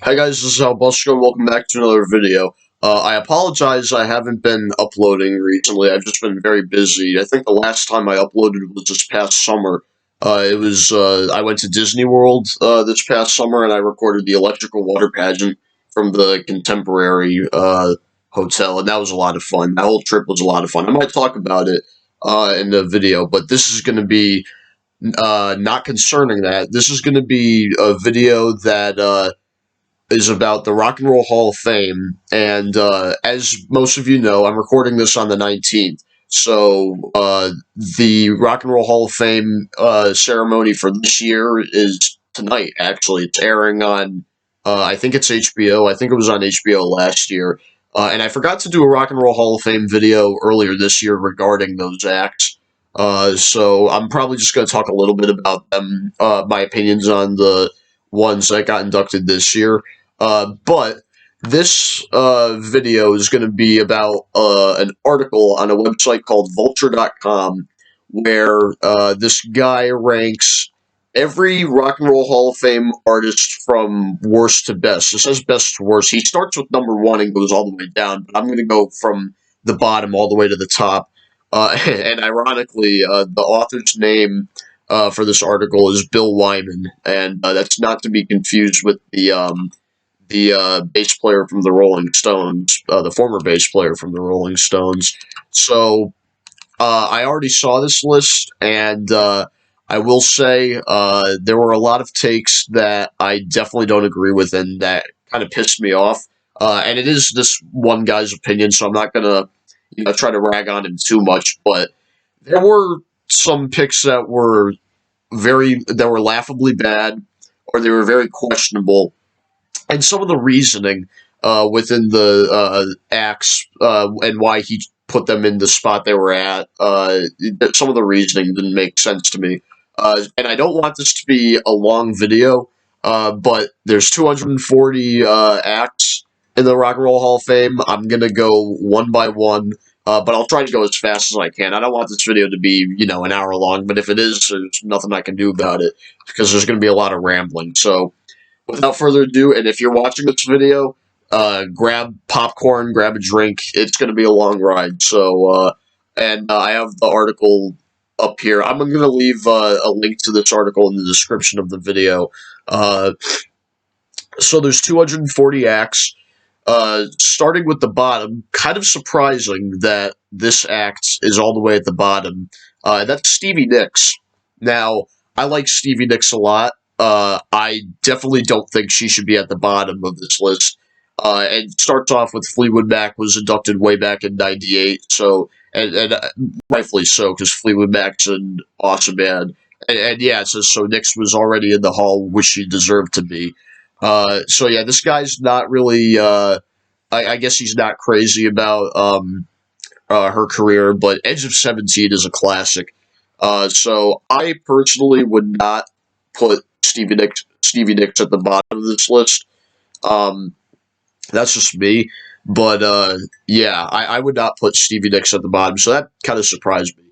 Hi guys, this is Albusco. Welcome back to another video. I apologize I haven't been uploading recently. I've just been very busy. I think the last time I uploaded was this past summer. I went to Disney World this past summer and I recorded the electrical water pageant from the Contemporary Hotel, and that was a lot of fun. That whole trip was a lot of fun. I might talk about it in the video, but this is going to be not concerning that. This is going to be a video that is about the Rock and Roll Hall of Fame. And as most of you know, I'm recording this on the 19th. So the Rock and Roll Hall of Fame ceremony for this year is tonight, actually. It's airing on, I think it's HBO. I think it was on HBO last year. And I forgot to do a Rock and Roll Hall of Fame video earlier this year regarding those acts. So I'm probably just going to talk a little bit about them, my opinions on the ones that got inducted this year. But this video is going to be about an article on a website called Vulture.com where this guy ranks every Rock and Roll Hall of Fame artist from worst to best. It says best to worst. He starts with number one and goes all the way down, but I'm going to go from the bottom all the way to the top. And ironically, the author's name for this article is Bill Wyman, and that's not to be confused with the bass player from the Rolling Stones, the former bass player from the Rolling Stones. So I already saw this list, and I will say there were a lot of takes that I definitely don't agree with, and that kind of pissed me off. And it is this one guy's opinion, so I'm not gonna, try to rag on him too much. But there were some picks that were laughably bad, or they were very questionable, and some of the reasoning within the acts and why he put them in the spot they were at, some of the reasoning didn't make sense to me. And I don't want this to be a long video, but there's 240 acts in the Rock and Roll Hall of Fame. I'm going to go one by one, but I'll try to go as fast as I can. I don't want this video to be, an hour long, but if it is, there's nothing I can do about it, because there's going to be a lot of rambling. So without further ado, and if you're watching this video, grab popcorn, grab a drink. It's going to be a long ride. So, I have the article up here. I'm going to leave a link to this article in the description of the video. So there's 240 acts. Starting with the bottom, kind of surprising that this act is all the way at the bottom. That's Stevie Nicks. Now, I like Stevie Nicks a lot. I definitely don't think she should be at the bottom of this list. And starts off with Fleetwood Mac was inducted way back in '98, so and rightfully so, because Fleetwood Mac's an awesome band. And yeah, it says so. Nicks was already in the hall, which she deserved to be. So yeah, this guy's not really. I guess he's not crazy about her career, but Edge of 17 is a classic. So I personally would not put Stevie Nicks at the bottom of this list. That's just me. But yeah, I would not put Stevie Nicks at the bottom, so that kind of surprised me.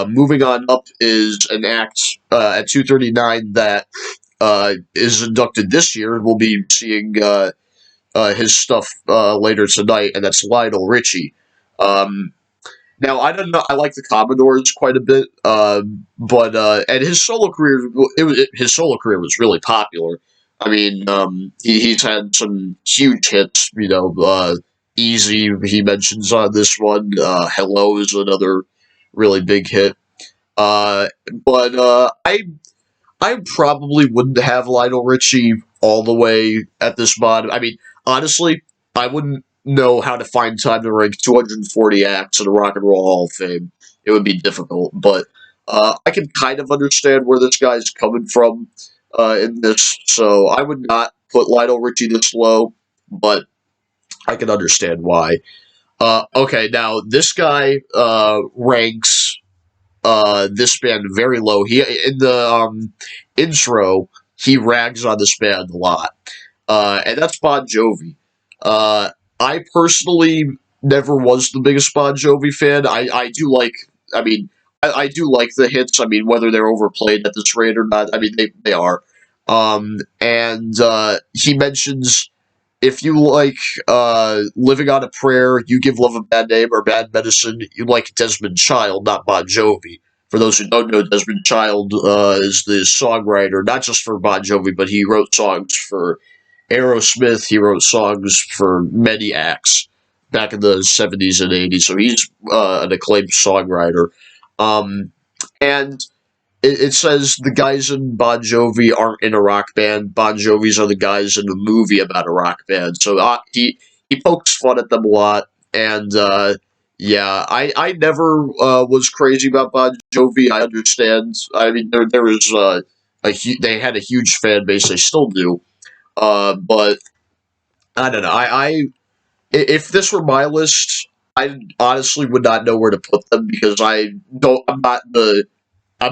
Moving on up is an act at 239 that is inducted this year. We'll be seeing his stuff later tonight, and that's Lionel Richie. Now, I don't know. I like the Commodores quite a bit, but and his solo career, his solo career was really popular. I mean, he's had some huge hits. Easy, he mentions on this one. Hello is another really big hit. But I probably wouldn't have Lionel Richie all the way at this bottom. I mean, honestly, I wouldn't know how to find time to rank 240 acts in the Rock and Roll Hall of Fame. It would be difficult, but I can kind of understand where this guy's coming from in this, so I would not put Lionel Richie this low, but I can understand why. Okay, now this guy ranks this band very low. He in the intro, he rags on this band a lot, and that's Bon Jovi. I personally never was the biggest Bon Jovi fan. I do like, I mean, I do like the hits. I mean, whether they're overplayed at this rate or not, I mean, they are. And he mentions if you like Living on a Prayer, You Give Love a Bad Name, or Bad Medicine, you like Desmond Child, not Bon Jovi. For those who don't know, Desmond Child is the songwriter, not just for Bon Jovi, but he wrote songs for Aerosmith. He wrote songs for many acts back in the 70s and 80s. So he's an acclaimed songwriter. Um, and it says the guys in Bon Jovi aren't in a rock band. Bon Jovi's are the guys in a movie about a rock band. So he pokes fun at them a lot. And yeah, I never was crazy about Bon Jovi. I understand. I mean, there was they had a huge fan base. They still do. But I don't know. If this were my list, I honestly would not know where to put them because I don't. I'm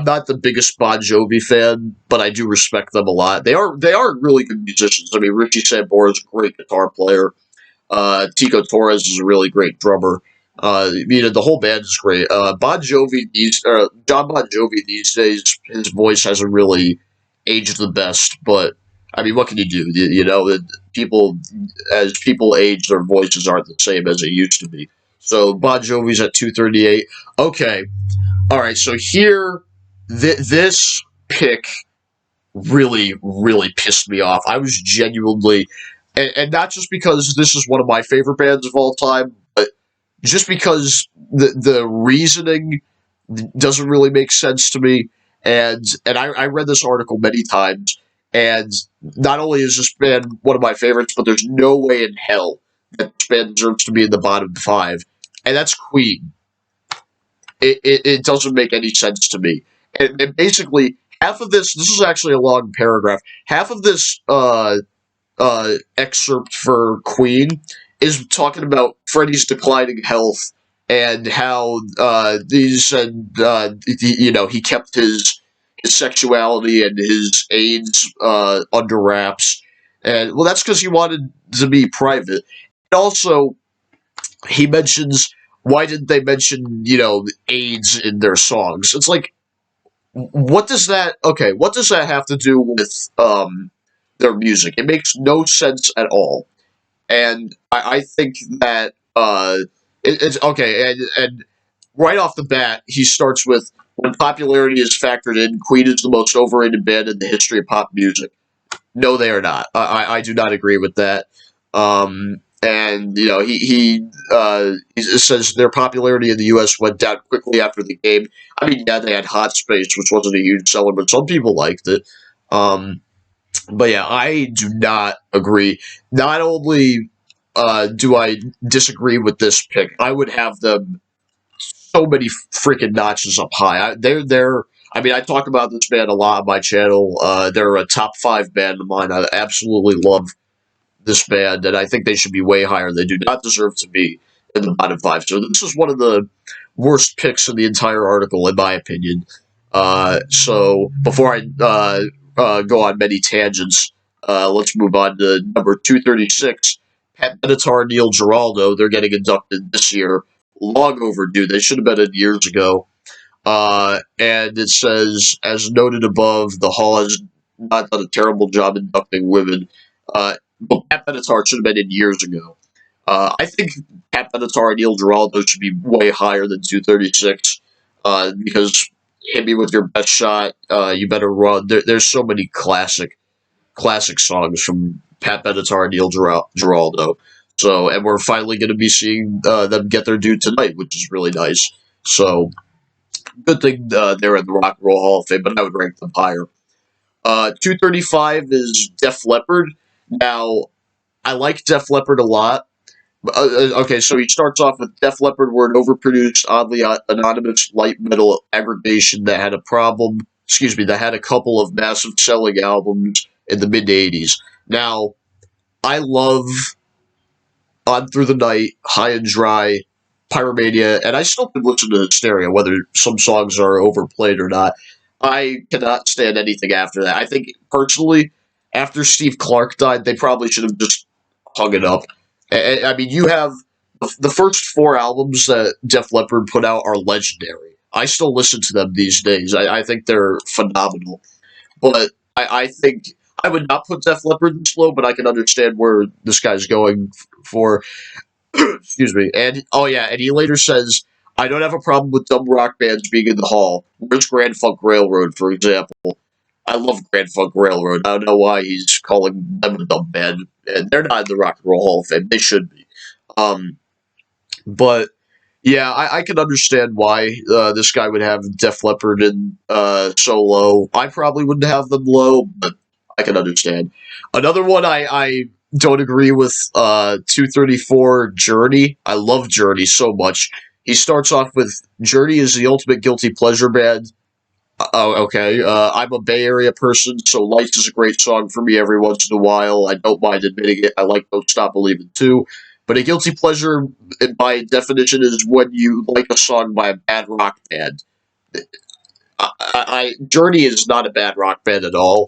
not the biggest Bon Jovi fan, but I do respect them a lot. They are really good musicians. I mean, Richie Sambora is a great guitar player. Tico Torres is a really great drummer. The whole band is great. John Bon Jovi these days, his voice hasn't really aged the best. But I mean, what can you do? People as people age, their voices aren't the same as they used to be. So Bon Jovi's at 238. Okay, all right. So here, this pick really, really pissed me off. I was genuinely, and not just because this is one of my favorite bands of all time, but just because the reasoning doesn't really make sense to me. And I read this article many times, and not only is this band one of my favorites, but there's no way in hell that this band deserves to be in the bottom five, and that's Queen. It doesn't make any sense to me. And basically, half of this is actually a long paragraph. Half of this excerpt for Queen is talking about Freddie's declining health and how he kept his sexuality and his AIDS under wraps. And well, that's because he wanted to be private. And also, he mentions why didn't they mention AIDS in their songs? It's like what does that have to do with their music? It makes no sense at all. And I think that it's okay. And right off the bat, he starts with when popularity is factored in, Queen is the most overrated band in the history of pop music. No, they are not. I do not agree with that. And he says their popularity in the U.S. went down quickly after the game. I mean, yeah, they had Hot Space, which wasn't a huge seller, but some people liked it. But yeah, I do not agree. Not only do I disagree with this pick, I would have them so many freaking notches up high. They're. I mean, I talk about this band a lot on my channel. They're a top five band of mine. I absolutely love this band, and I think they should be way higher. They do not deserve to be in the bottom five. So this is one of the worst picks in the entire article, in my opinion. So before I go on many tangents, let's move on to number 236. Pat Benatar, Neil Giraldo. They're getting inducted this year. Long overdue. They should have been in years ago. And it says, as noted above, the Hall has not done a terrible job inducting women. But Pat Benatar should have been in years ago. I think Pat Benatar and Neil Giraldo should be way higher than 236 because Hit Me With Your Best Shot, You Better Run. There's so many classic songs from Pat Benatar and Neil Giraldo. So, and we're finally going to be seeing them get their due tonight, which is really nice. So, good thing they're in the Rock and Roll Hall of Fame, but I would rank them higher. 235 is Def Leppard. Now, I like Def Leppard a lot. Okay, so he starts off with Def Leppard were an overproduced, oddly anonymous light metal aggregation that had that had a couple of massive selling albums in the mid-'80s. Now, I love On Through the Night, High and Dry, Pyromania, and I still can listen to Hysteria, whether some songs are overplayed or not. I cannot stand anything after that. I think, personally, after Steve Clark died, they probably should have just hung it up. I mean, you have the first four albums that Def Leppard put out are legendary. I still listen to them these days. I think they're phenomenal. But I think I would not put Def Leppard this low, but I can understand where this guy's going for. Excuse me. And oh yeah, and he later says, "I don't have a problem with dumb rock bands being in the hall. Where's Grand Funk Railroad, for example? I love Grand Funk Railroad. I don't know why he's calling them a dumb band, and they're not in the Rock and Roll Hall of Fame. They should be. Um, but yeah, I can understand why this guy would have Def Leppard in so low. I probably wouldn't have them low, but I can understand. Another one I don't agree with 234 Journey. I love Journey so much. He starts off with Journey is the ultimate guilty pleasure band. Oh, okay. I'm a Bay Area person, so Lights is a great song for me every once in a while. I don't mind admitting it. I like Don't Stop Believing too. But a guilty pleasure, by definition, is when you like a song by a bad rock band. Journey is not a bad rock band at all.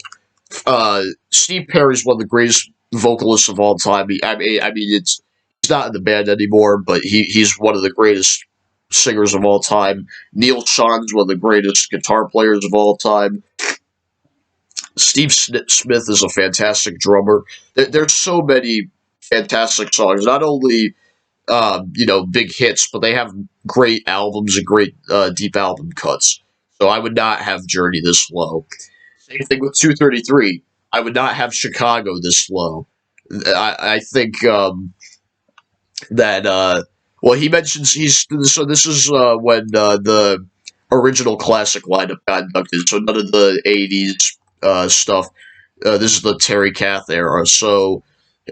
Steve Perry's one of the greatest vocalists of all time. He's not in the band anymore, but he's one of the greatest singers of all time. Neil Sean's one of the greatest guitar players of all time. Steve Smith is a fantastic drummer. There's so many fantastic songs. Not only big hits, but they have great albums and great deep album cuts. So I would not have Journey this low. Same thing with 233. I would not have Chicago this low. I think that well, he mentions so this is when the original classic lineup got inducted, so none of the '80s stuff. This is the Terry Kath era, so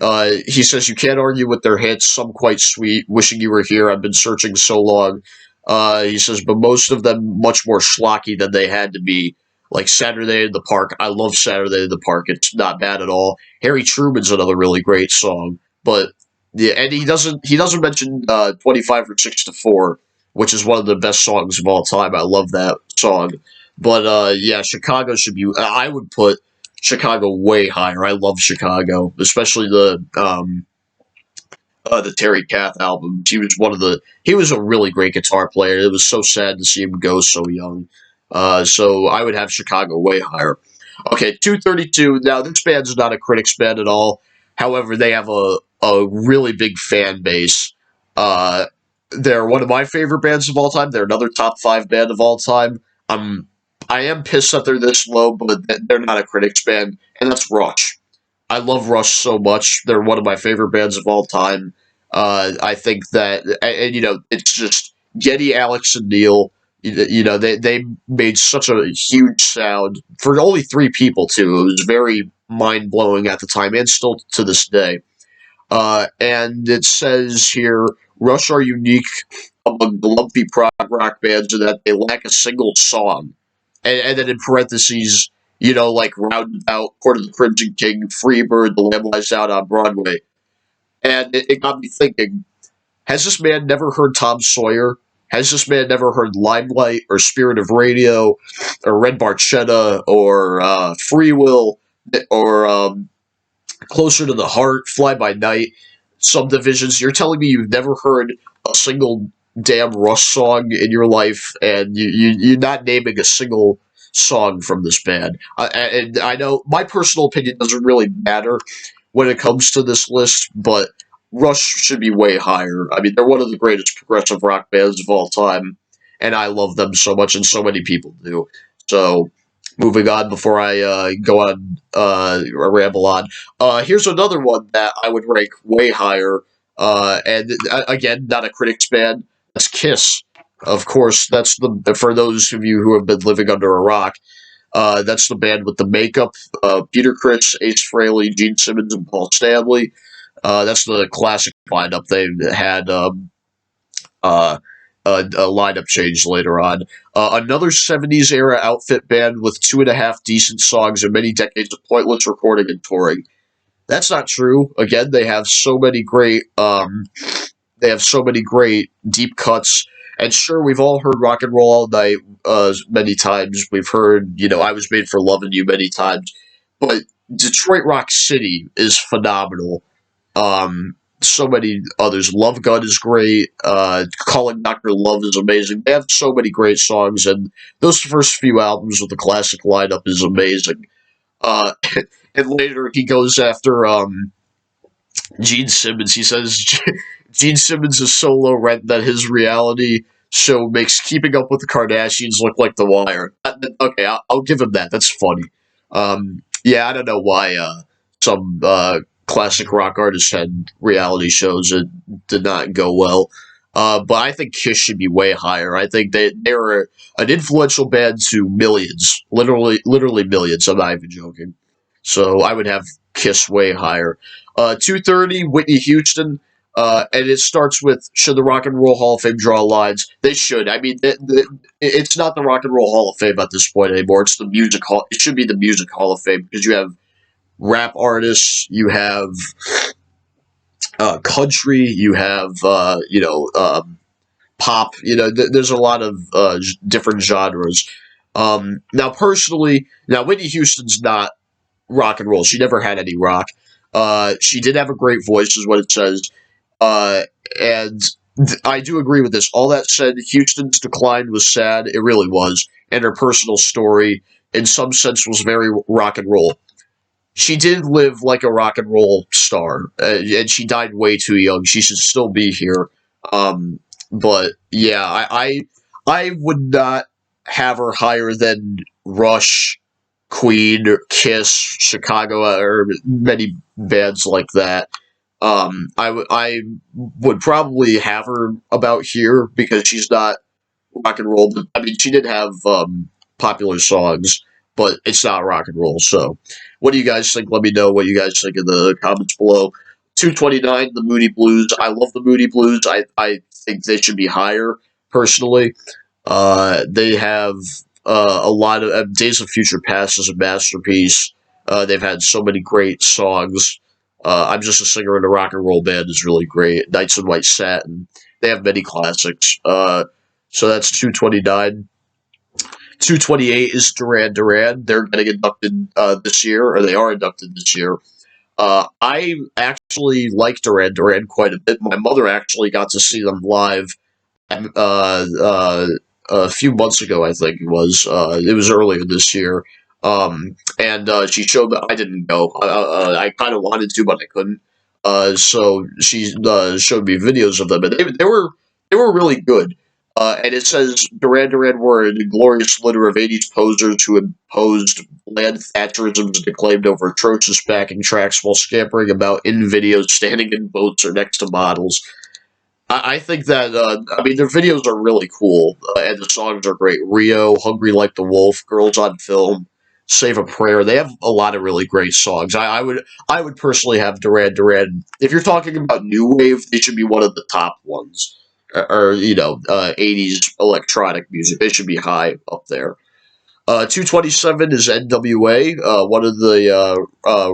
he says you can't argue with their hits. Some quite sweet. Wishing You Were Here. I've been searching so long. He says, but most of them much more schlocky than they had to be. Like Saturday in the Park. I love Saturday in the Park. It's not bad at all. Harry Truman's another really great song, but yeah, and he doesn't mention 25 or 6 to 4, which is one of the best songs of all time. I love that song. But yeah, Chicago should be. I would put Chicago way higher. I love Chicago, especially the Terry Kath album. He was a really great guitar player. It was so sad to see him go so young. So I would have Chicago way higher. Okay, 232. Now this band's not a critics band at all. However, they have a really big fan base. They're one of my favorite bands of all time. They're another top 5 band of all time. I am pissed that they're this low, but they're not a critics band, and that's Rush. I love Rush so much. They're one of my favorite bands of all time. I think that, and it's just Geddy, Alex, and Neil. They made such a huge sound for only 3 people too. It was very mind blowing at the time, and still to this day. And it says here, Rush are unique among the lumpy prog rock bands in that they lack a single song. And then in parentheses, like Roundabout, Court of the Crimson King, Freebird, The Lamb Lies Out on Broadway. And it got me thinking, has this man never heard Tom Sawyer? Has this man never heard Limelight or Spirit of Radio or Red Barchetta or Free Will or Closer to the Heart, Fly By Night, Subdivisions? You're telling me you've never heard a single damn Rush song in your life, and you're not naming a single song from this band. And I know my personal opinion doesn't really matter when it comes to this list, but Rush should be way higher. I mean, they're one of the greatest progressive rock bands of all time, and I love them so much, and so many people do. So, moving on before I go on, ramble on. Here's another one that I would rank way higher, and again, not a critics band. That's Kiss. Of course, that's for those of you who have been living under a rock. That's the band with the makeup. Peter Criss, Ace Frehley, Gene Simmons, and Paul Stanley. That's the classic lineup. They had a lineup change later on. Another 70s era outfit band with 2.5 decent songs and many decades of pointless recording and touring. That's not true. Again, they have so many great deep cuts. And sure, we've all heard Rock and Roll All Night many times. We've heard, I Was Made for Loving You many times. But Detroit Rock City is phenomenal. So many others. Love Gun is great. Calling Dr. Love is amazing. They have so many great songs, and those first few albums with the classic lineup is amazing. Uh, and later he goes after Gene Simmons. He says Gene Simmons' solo rent that his reality show makes Keeping Up with the Kardashians look like The Wire. Okay, I'll give him that. That's funny. Yeah, I don't know why some classic rock artists had reality shows that did not go well. But I think Kiss should be way higher. I think they were an influential band to millions, literally millions. I'm not even joking. So I would have Kiss way higher. 230, Whitney Houston. And it starts with, should the Rock and Roll Hall of Fame draw lines? They should. I mean, it's not the Rock and Roll Hall of Fame at this point anymore. It's the Music Hall. It should be the Music Hall of Fame because you have rap artists, you have country, you have pop. There's a lot of different genres. Now, personally, Whitney Houston's not rock and roll. She never had any rock. She did have a great voice, is what it says. Uh, and I do agree with this. All that said, Houston's decline was sad. It really was. And her personal story, in some sense, was very rock and roll. She did live like a rock and roll star, and she died way too young. She should still be here. But yeah, I would not have her higher than Rush, Queen, Kiss, Chicago, or many bands like that. I would probably have her about here because she's not rock and roll. But, I mean, she did have popular songs, but it's not rock and roll. So, what do you guys think? Let me know what you guys think in the comments below. 229, the Moody Blues. I love the Moody Blues. I think they should be higher, personally. They have a lot of Days of Future Past is a masterpiece. They've had so many great songs. I'm Just a Singer in a Rock and Roll Band is really great. Nights in White Satin. They have many classics. So that's 229. 228 is Duran Duran. They're getting inducted this year, or they are inducted this year. I actually like Duran Duran quite a bit. My mother actually got to see them live a few months ago, I think it was. It was earlier this year. And she showed me. I didn't go. I kind of wanted to, but I couldn't. So she showed me videos of them, and they were really good. And it says Duran Duran were an inglorious litter of 80s posers who imposed bland Thatcherisms and declaimed over atrocious backing tracks while scampering about in videos, standing in boats or next to models. I think that, I mean, their videos are really cool, and the songs are great. Rio, Hungry Like the Wolf, Girls on Film, Save a Prayer. They have a lot of really great songs. I would personally have Duran Duran. If you're talking about new wave, they should be one of the top ones. Or 80s electronic music. They should be high up there. 227 is NWA, one of the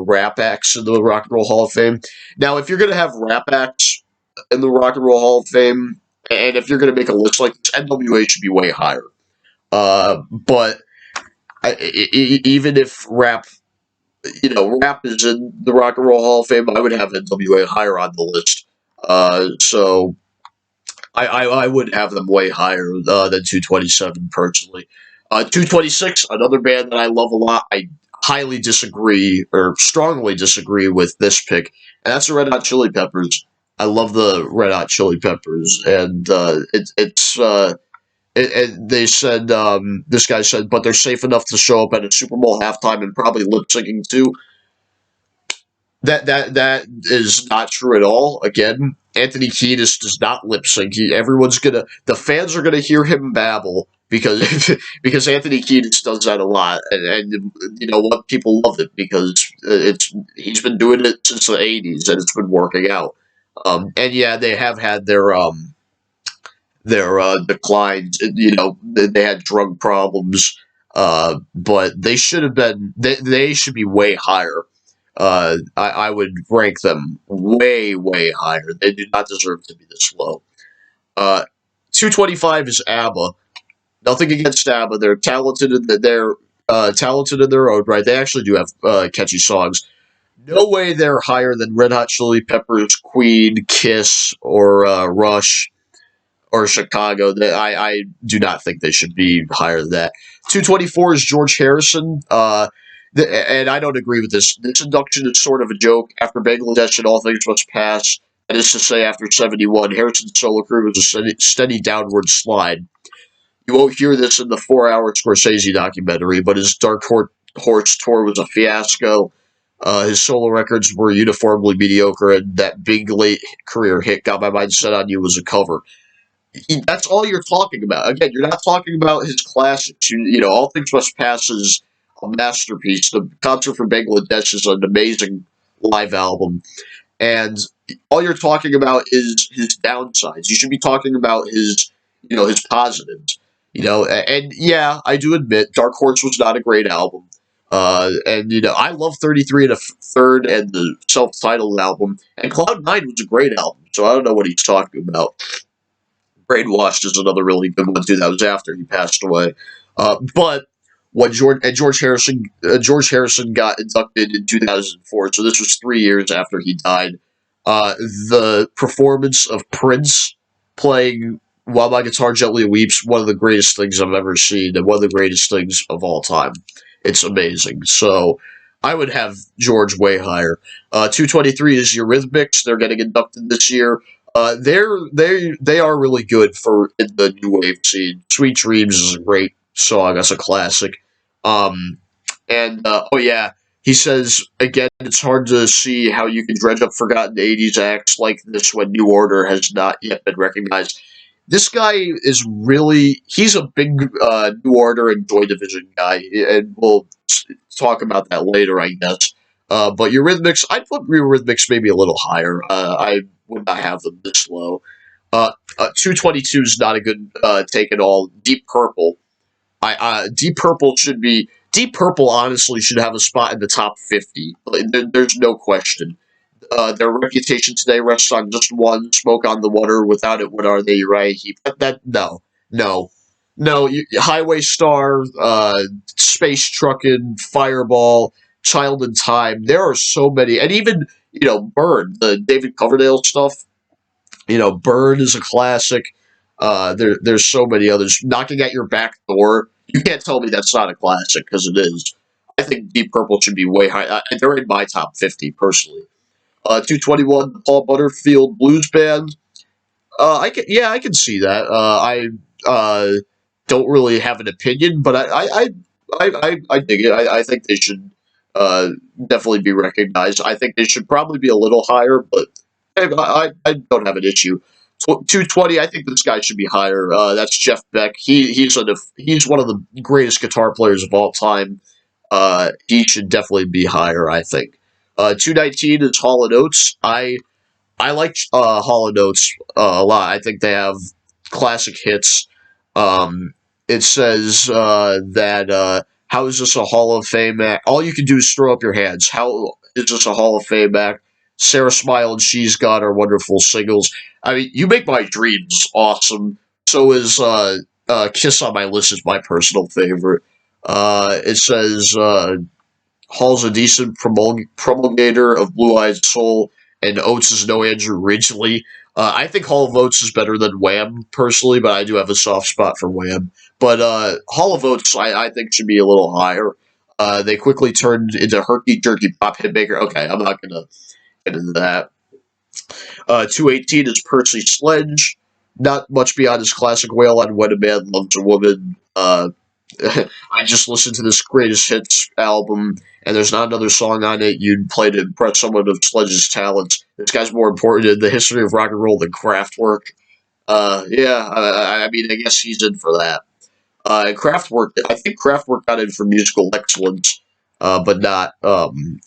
rap acts in the Rock and Roll Hall of Fame. Now, if you're going to have rap acts in the Rock and Roll Hall of Fame, and if you're going to make a list like this, NWA should be way higher. But even if rap, rap is in the Rock and Roll Hall of Fame, I would have NWA higher on the list. So I would have them way higher than 227 personally. 226, another band that I love a lot. I highly disagree or strongly disagree with this pick, and that's the Red Hot Chili Peppers. I love the Red Hot Chili Peppers, and they said this guy said, but they're safe enough to show up at a Super Bowl halftime and probably lip syncing too. That is not true at all. Again, Anthony Kiedis does not lip sync. The fans are gonna hear him babble because because Anthony Kiedis does that a lot, and you know what, people love it because he's been doing it since the '80s and it's been working out. And yeah, they have had their declines. They had drug problems, but they should have been. They should be way higher. I would rank them way, way higher. They do not deserve to be this low. 225 is ABBA. Nothing against ABBA. They're talented. They're talented in their own right. They actually do have catchy songs. No way they're higher than Red Hot Chili Peppers, Queen, Kiss, or Rush, or Chicago. I do not think they should be higher than that. 224 is George Harrison. And I don't agree with this. This induction is sort of a joke. After Bangladesh and All Things Must Pass, that is to say, after 71, Harrison's solo career was a steady downward slide. You won't hear this in the 4-hour Scorsese documentary, but his Horse tour was a fiasco. His solo records were uniformly mediocre, and that big late career hit, Got My Mind Set on You, was a cover. That's all you're talking about. Again, you're not talking about his classics. All Things Must Pass is a masterpiece. The Concert for Bangladesh is an amazing live album, and all you're talking about is his downsides. You should be talking about his positives. And yeah, I do admit Dark Horse was not a great album. And I love 33 and a third and the self-titled album, and Cloud Nine was a great album. So I don't know what he's talking about. Brainwashed is another really good one too. That was after he passed away. But when George Harrison got inducted in 2004, so this was 3 years after he died. The performance of Prince playing "While My Guitar Gently Weeps," one of the greatest things I've ever seen, and one of the greatest things of all time. It's amazing. So I would have George way higher. 223 is Eurythmics. They're getting inducted this year. They are really good for in the new wave scene. Sweet Dreams is a great song. That's a classic. Um, and oh yeah, he says again, it's hard to see how you can dredge up forgotten '80s acts like this when New Order has not yet been recognized. This guy is he's a big New Order and Joy Division guy, and we'll talk about that later, I guess. But Eurythmics, I'd put Eurythmics maybe a little higher. I would not have them this low. 222 is not a good take at all. Deep Purple. Deep Purple. Honestly, should have a spot in the top 50. There's no question. Their reputation today rests on just one: Smoke on the Water. Without it, what are they? Uriah Heep. No. Highway Star, Space Truckin', Fireball, Child in Time. There are so many, and even Burn, the David Coverdale stuff. Burn is a classic. There's so many others. Knocking at Your Back Door. You can't tell me that's not a classic because it is. I think Deep Purple should be way high. They're in my top 50 personally. 221, Paul Butterfield Blues Band. I can see that. I don't really have an opinion, but I dig it. I think they should definitely be recognized. I think they should probably be a little higher, but I don't have an issue. 220, I think this guy should be higher. That's Jeff Beck. He's one of the greatest guitar players of all time. He should definitely be higher, I think. 219 is Hall & Oates. I like Hall & Oates a lot. I think they have classic hits. It says that how is this a Hall of Fame act? All you can do is throw up your hands. How is this a Hall of Fame act? Sarah Smile and She's God are wonderful singles. I mean, You Make My Dreams awesome. So is Kiss on My List is my personal favorite. It says Hall's a decent promulgator of Blue Eyed Soul, and Oates is no Andrew Ridgeley. I think Hall of Oates is better than Wham, personally, but I do have a soft spot for Wham. But Hall of Oates, I think, should be a little higher. They quickly turned into herky-jerky pop hitmaker. Okay, I'm not going to get into that. 218 is Percy Sledge. Not much beyond his classic wail on When a Man Loves a Woman. I just listened to this greatest hits album, and there's not another song on it you'd play to impress someone of Sledge's talents. This guy's more important in the history of rock and roll than Kraftwerk. I mean, I guess he's in for that. Kraftwerk, I think Kraftwerk got in for musical excellence, but not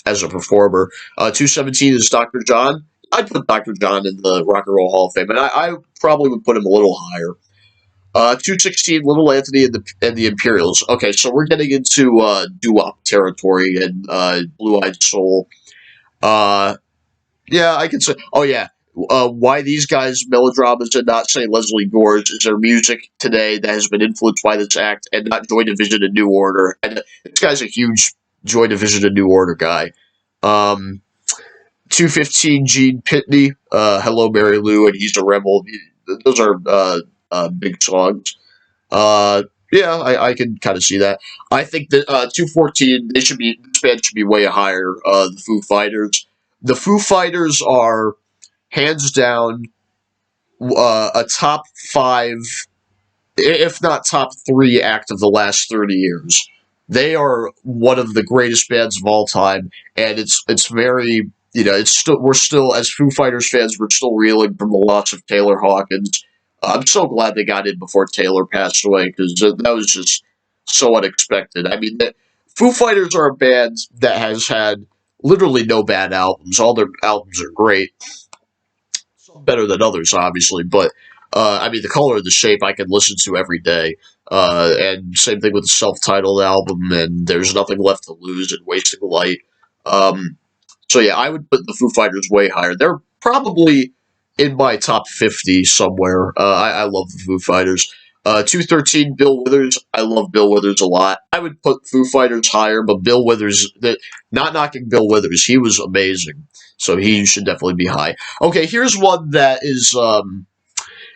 as a performer. 217 is Dr. John. I'd put Dr. John in the Rock and Roll Hall of Fame, and I probably would put him a little higher. 216, Little Anthony and the Imperials. Okay, so we're getting into doo-wop territory and Blue-Eyed Soul. Yeah, I can say. Oh yeah, why these guys melodramas and not say Leslie Gore's is there music today that has been influenced by this act and not Joy Division and New Order. And this guy's a huge Joy Division and New Order guy. 215, Gene Pitney. Hello, Mary Lou, and He's a Rebel. Those are big songs. I can kind of see that. I think that 214, they should be. This band should be way higher. The Foo Fighters. The Foo Fighters are hands down a top five, if not top three, act of the last 30 years. They are one of the greatest bands of all time, and it's very, it's still, we're still, as Foo Fighters fans, we're still reeling from the loss of Taylor Hawkins. I'm so glad they got in before Taylor passed away, because that was just so unexpected. I mean, Foo Fighters are a band that has had literally no bad albums. All their albums are great, some better than others, obviously, but I mean, The Color of the Shape I can listen to every day. And same thing with the self-titled album, and There's Nothing Left to Lose and Wasting Light. Um, so yeah, I would put the Foo Fighters way higher. They're probably in my top 50 somewhere. I love the Foo Fighters. 213, Bill Withers. I love Bill Withers a lot. I would put Foo Fighters higher, but Bill Withers, not knocking Bill Withers, he was amazing. So he should definitely be high. Okay, here's one that is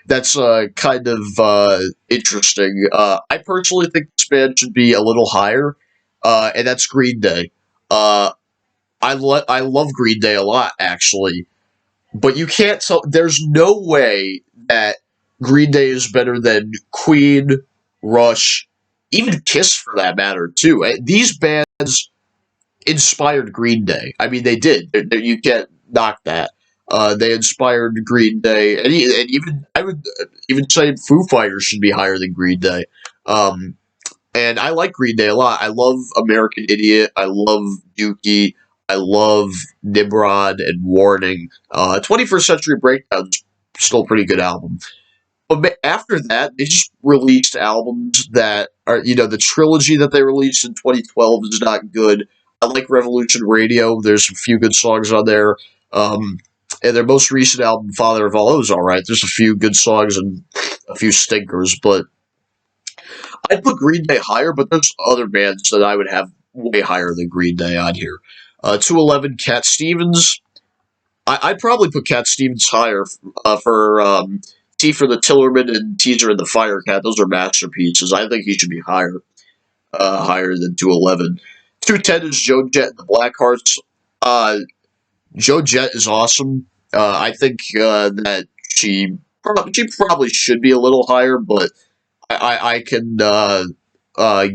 that's kind of interesting. I personally think this band should be a little higher, and that's Green Day. Uh, I love Green Day a lot, actually, but you can't tell. There's no way that Green Day is better than Queen, Rush, even Kiss for that matter, too. These bands inspired Green Day. I mean, they did. You can't knock that. They inspired Green Day, and even I would even say Foo Fighters should be higher than Green Day. Um, and I like Green Day a lot. I love American Idiot. I love Dookie. I love Nimrod and Warning. 21st Century Breakdown's still a pretty good album. But after that, they just released albums that are, the trilogy that they released in 2012 is not good. I like Revolution Radio. There's a few good songs on there. And their most recent album, Father of All, is all right. There's a few good songs and a few stinkers, but I'd put Green Day higher, but there's other bands that I would have way higher than Green Day on here. 211, Cat Stevens. I'd probably put Cat Stevens higher for T for the Tillerman and Teaser and the Firecat. Those are masterpieces. I think he should be higher than 211. 210 is Joan Jett and the Blackhearts. Joan Jett is awesome. I think that she probably should be a little higher, but I can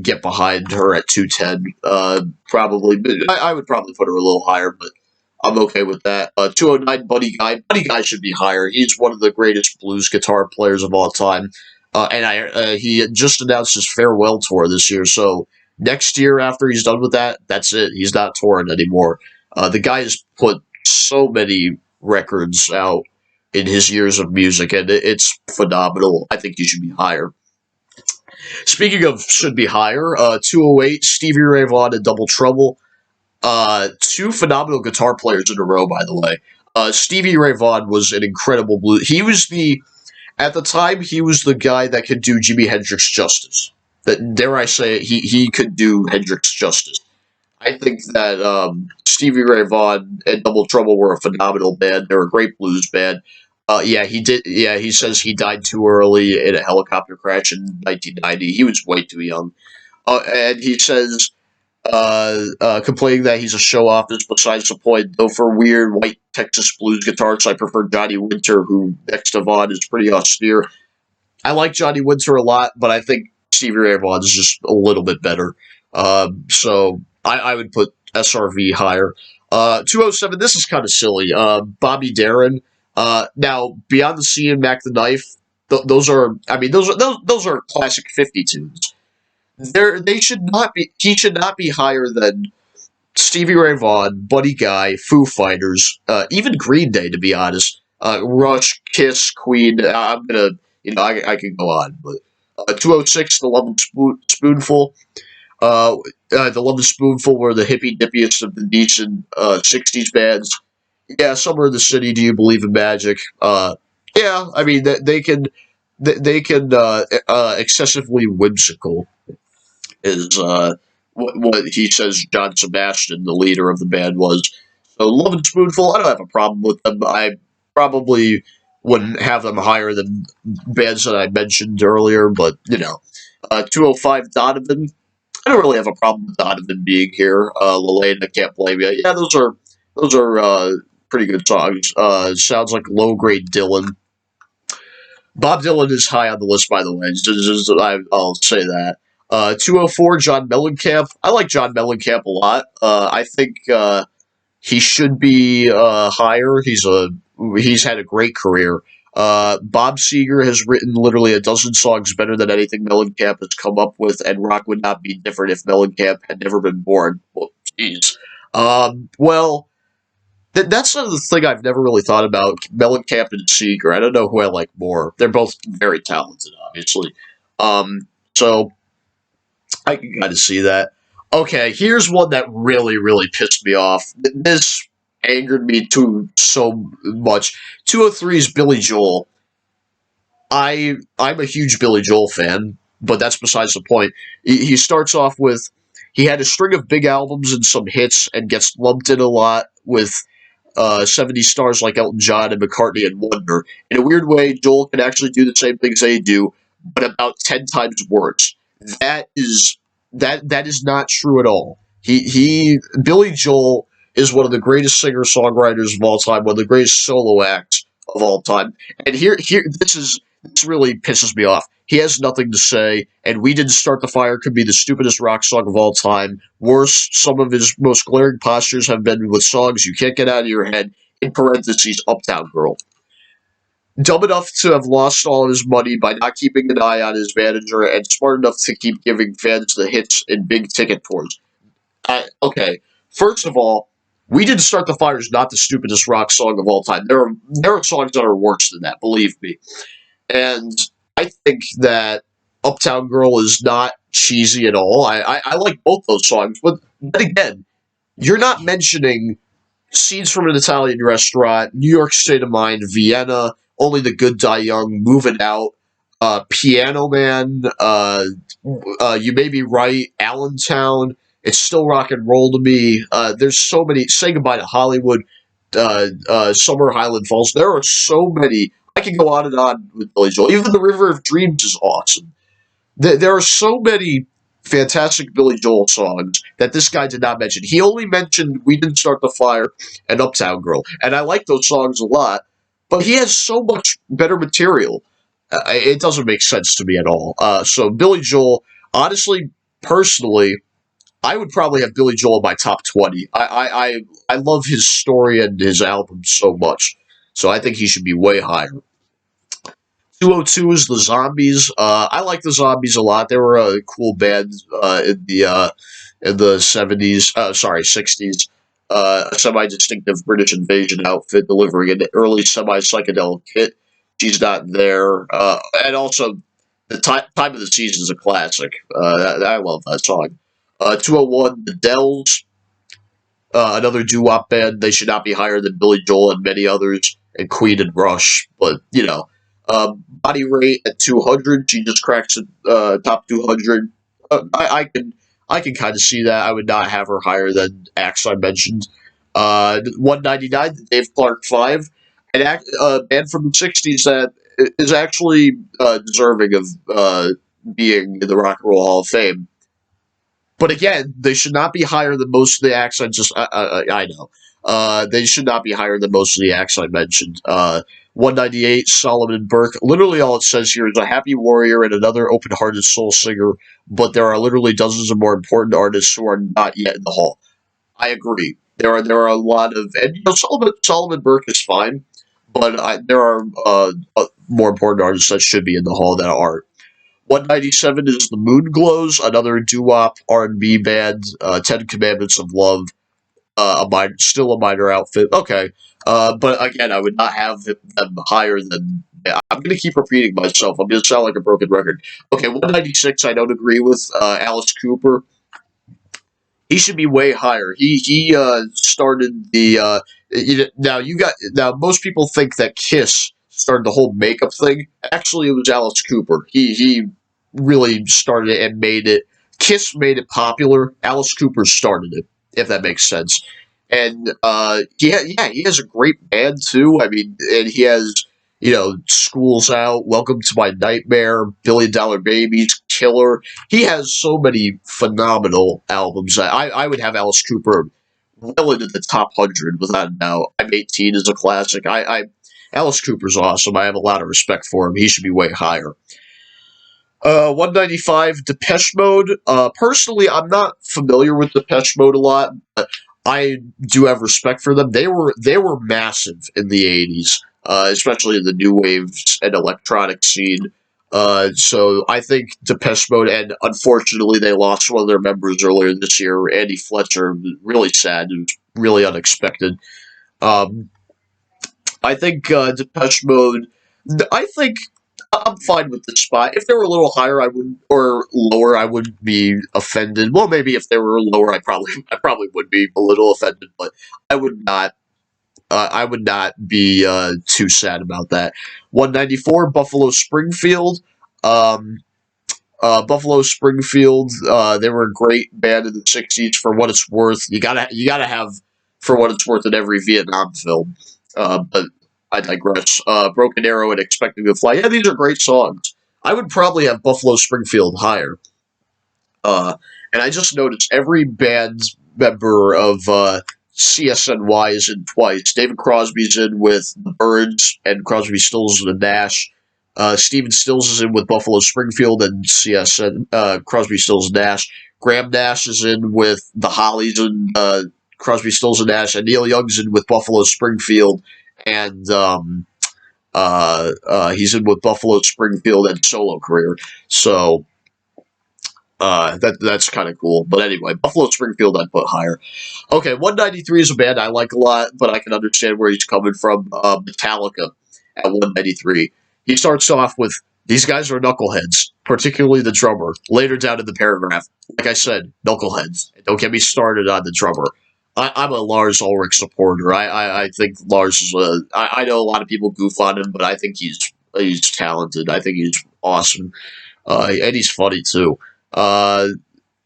get behind her at 210. Probably, but I would probably put her a little higher, but I'm okay with that. 209, Buddy Guy. Buddy Guy should be higher. He's one of the greatest blues guitar players of all time. And he just announced his farewell tour this year, so next year after he's done with that, that's it. He's not touring anymore. The guy has put so many records out in his years of music, and it's phenomenal. I think he should be higher. Speaking of should be higher, 208, Stevie Ray Vaughan and Double Trouble. Two phenomenal guitar players in a row, by the way. Stevie Ray Vaughan was an incredible blues. At the time, he was the guy that could do Jimi Hendrix justice. That, dare I say it, he could do Hendrix justice. I think that Stevie Ray Vaughan and Double Trouble were a phenomenal band. They're a great blues band. Yeah, he did. Yeah, he says he died too early in a helicopter crash in 1990. He was way too young. And he says, complaining that he's a show off is besides the point. Though for weird white Texas blues guitarists, I prefer Johnny Winter, who next to Vaughan is pretty austere. I like Johnny Winter a lot, but I think Stevie Ray Vaughan is just a little bit better. So I would put SRV higher. 207, this is kind of silly. Bobby Darin. Now, Beyond the Sea and Mac the Knife, those are classic 50 tunes. They should not be, he should not be higher than Stevie Ray Vaughan, Buddy Guy, Foo Fighters, even Green Day, to be honest. Rush, Kiss, Queen. I'm gonna, I can go on, but 206, The Love Spoonful. The Love Spoonful were the hippie dippiest of the decent 60s bands. Yeah, Somewhere in the City, Do You Believe in Magic? Yeah, I mean, they can excessively whimsical is what he says John Sebastian, the leader of the band, was. So Love and Spoonful, I don't have a problem with them. I probably wouldn't have them higher than bands that I mentioned earlier, but 205 Donovan. I don't really have a problem with Donovan being here. Lelaine, I can't blame you. Yeah, those are pretty good songs. Sounds like low grade Dylan. Bob Dylan is high on the list, by the way. I'll say that. 204, John Mellencamp. I like John Mellencamp a lot. I think he should be higher. He's had a great career. Bob Seger has written literally a dozen songs better than anything Mellencamp has come up with, and rock would not be different if Mellencamp had never been born. Well, jeez. Well, that's the thing I've never really thought about. Mellencamp and Seeger. I don't know who I like more. They're both very talented, obviously. So I can kind of see that. Okay, here's one that really, really pissed me off. This angered me too so much. 203 is Billy Joel. I'm a huge Billy Joel fan, but that's besides the point. He starts off with he had a string of big albums and some hits, and gets lumped in a lot with 70 stars like Elton John and McCartney and Wonder. In a weird way, Joel can actually do the same things they do, but about 10 times worse. That is that is not true at all. He Billy Joel is one of the greatest singer-songwriters of all time, one of the greatest solo acts of all time. And here this really pisses me off. He has nothing to say, and "We Didn't Start the Fire" could be the stupidest rock song of all time. Worse, some of his most glaring postures have been with songs you can't get out of your head, in parentheses, Uptown Girl. Dumb enough to have lost all of his money by not keeping an eye on his manager, and smart enough to keep giving fans the hits in big ticket tours. Okay, first of all, "We Didn't Start the Fire" is not the stupidest rock song of all time. There are songs that are worse than that, believe me. And I think that Uptown Girl is not cheesy at all. I like both those songs, but then again, you're not mentioning "Scenes from an Italian Restaurant," "New York State of Mind," "Vienna," "Only the Good Die Young," "Moving Out," "Piano Man," "You May Be Right," "Allentown," "It's Still Rock and Roll to Me." There's so many. "Say Goodbye to Hollywood," "Summer Highland Falls." There are so many. I can go on and on with Billy Joel. Even "The River of Dreams" is awesome. There are so many fantastic Billy Joel songs that this guy did not mention. He only mentioned "We Didn't Start the Fire" and "Uptown Girl," and I like those songs a lot, but he has so much better material. It doesn't make sense to me at all. So Billy Joel, honestly, personally, I would probably have Billy Joel in my top 20. I love his story and his album so much, so I think he should be way higher. 202 is the Zombies. I like the Zombies a lot. They were a cool band in the 70s. Sorry, 60s. A semi-distinctive British invasion outfit delivering an early semi-psychedelic hit. She's Not There. And also, the time of the season is a classic. I love that song. 201, The Dells. Another doo-wop band. They should not be higher than Billy Joel and many others, and Queen and Rush. But, you know, body rate at 200. She just cracks top 200. I can kind of see that. I would not have her higher than acts I mentioned. 199, the Dave Clark Five, a band from the 60s that is actually deserving of being in the Rock and Roll Hall of Fame. But again, they should not be higher than most of the acts I know. They should not be higher than most of the acts I mentioned. 198, Solomon Burke. Literally all it says here is a happy warrior and another open-hearted soul singer, but there are literally dozens of more important artists who are not yet in the hall. I agree. There are a lot of, and Solomon Burke is fine, but there are more important artists that should be in the hall that aren't. 197 is the Moonglows, another doo-wop R&B band. 10 Commandments of Love, still a minor outfit. Okay, but again, I would not have them higher than. Yeah, I'm going to keep repeating myself. I'm going to sound like a broken record. Okay, 196. I don't agree with Alice Cooper. He should be way higher. He started the now most people think that Kiss started the whole makeup thing. Actually, it was Alice Cooper. He really started it and made it. Kiss made it popular. Alice Cooper started it, if that makes sense. And he has a great band too. I mean, and he has Schools Out, Welcome to My Nightmare, $1 Billion Babies, killer. He has so many phenomenal albums. I would have Alice Cooper well into the top 100 without a doubt. I'm 18 is a classic. Alice Cooper's awesome. I have a lot of respect for him. He should be way higher. 195, Depeche Mode. Personally, I'm not familiar with Depeche Mode a lot, but I do have respect for them. They were massive in the 80s, especially in the new waves and electronic scene. So I think Depeche Mode, and unfortunately they lost one of their members earlier this year, Andy Fletcher. Really sad. It was really unexpected. Um, I think Depeche Mode. I think I'm fine with the spot. If they were a little higher, I would, or lower, I wouldn't be offended. Well, maybe if they were lower, I probably would be a little offended, but I would not. I would not be too sad about that. 194, Buffalo Springfield. Um, Buffalo Springfield. They were a great band in the '60s. For what it's worth, you gotta have for what it's worth in every Vietnam film. But I digress. Broken Arrow and Expecting to Fly. Yeah, these are great songs. I would probably have Buffalo Springfield higher. Uh, and I just noticed every band member of CSNY is in twice. David Crosby's in with the Byrds and Crosby, Stills, and Nash. Steven Stills is in with Buffalo Springfield and CSN, Crosby, Stills, Nash. Graham Nash is in with the Hollies and Crosby, Stills, and Nash. And Neil Young's in with Buffalo Springfield. And he's in with Buffalo Springfield and solo career. So that's kind of cool. But anyway, Buffalo Springfield I'd put higher. Okay, 193 is a band I like a lot, but I can understand where he's coming from. Metallica at 193. He starts off with, these guys are knuckleheads, particularly the drummer. Later down in the paragraph, like I said, knuckleheads. Don't get me started on the drummer. I'm a Lars Ulrich supporter. I think Lars is I know a lot of people goof on him, but I think he's talented. I think he's awesome. And he's funny too. Uh,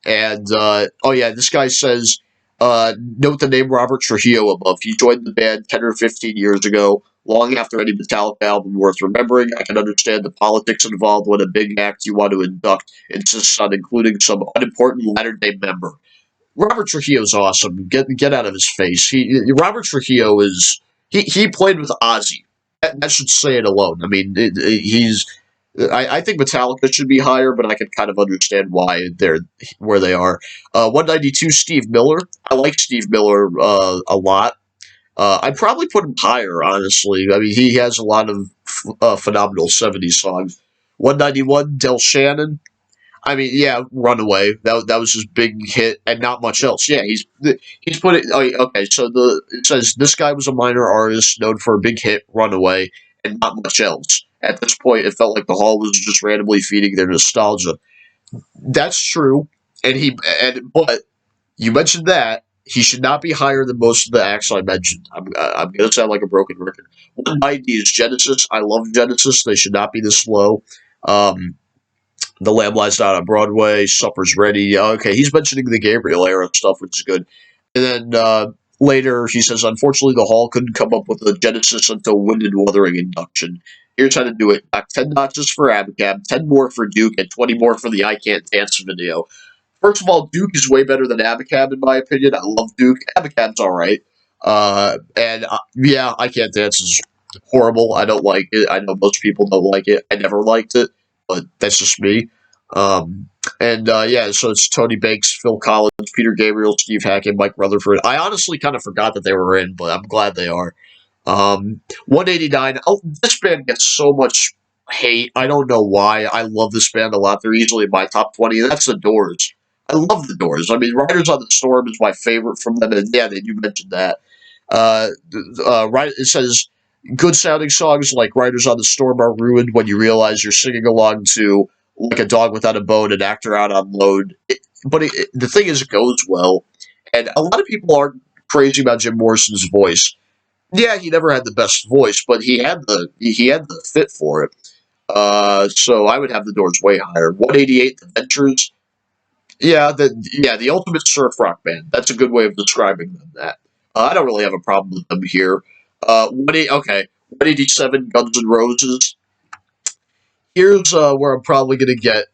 oh yeah, this guy says, note the name Robert Trujillo above. He joined the band 10 or 15 years ago, long after any Metallica album worth remembering. I can understand the politics involved when a big act you want to induct insists on including some unimportant latter-day member. Robert Trujillo's awesome. Get out of his face. Robert Trujillo is he played with Ozzy. That should say it alone. I mean, he's. I think Metallica should be higher, but I can kind of understand why they're where they are. 192, Steve Miller. I like Steve Miller a lot. I'd probably put him higher, honestly. I mean, he has a lot of phenomenal '70s songs. 191, Del Shannon. I mean, yeah, Runaway. That was his big hit, and not much else. Yeah, he's put it. Okay, so it says this guy was a minor artist known for a big hit, Runaway, and not much else. At this point, it felt like the hall was just randomly feeding their nostalgia. That's true, but you mentioned that he should not be higher than most of the acts I mentioned. I'm gonna sound like a broken record. 190 is Genesis. I love Genesis. They should not be this low. Um, the Lamb Lies Down on Broadway, Supper's Ready. Okay, he's mentioning the Gabriel era stuff, which is good. And then later he says, unfortunately, the Hall couldn't come up with a Genesis until Wind and Wuthering induction. Here's how to do it. Knock 10 notches for Abacab, 10 more for Duke, and 20 more for the I Can't Dance video. First of all, Duke is way better than Abacab, in my opinion. I love Duke. Abacab's all right. Yeah, I Can't Dance is horrible. I don't like it. I know most people don't like it. I never liked it, but that's just me. Yeah, so it's Tony Banks, Phil Collins, Peter Gabriel, Steve Hackett, Mike Rutherford. I honestly kind of forgot that they were in, but I'm glad they are. 189. Oh, this band gets so much hate. I don't know why. I love this band a lot. They're easily in my top 20, and that's The Doors. I love The Doors. I mean, Riders on the Storm is my favorite from them, and yeah, you mentioned that. Right, it says, good sounding songs like Riders on the Storm are ruined when you realize you're singing along to Like a Dog Without a Bone and Actor Out on Load. The thing is, it goes well. And a lot of people aren't crazy about Jim Morrison's voice. Yeah, he never had the best voice, but he had the fit for it. So I would have The Doors way higher. 188, The Ventures. The ultimate surf rock band. That's a good way of describing them. That I don't really have a problem with them here. 187, Guns N' Roses. Here's where I'm probably gonna get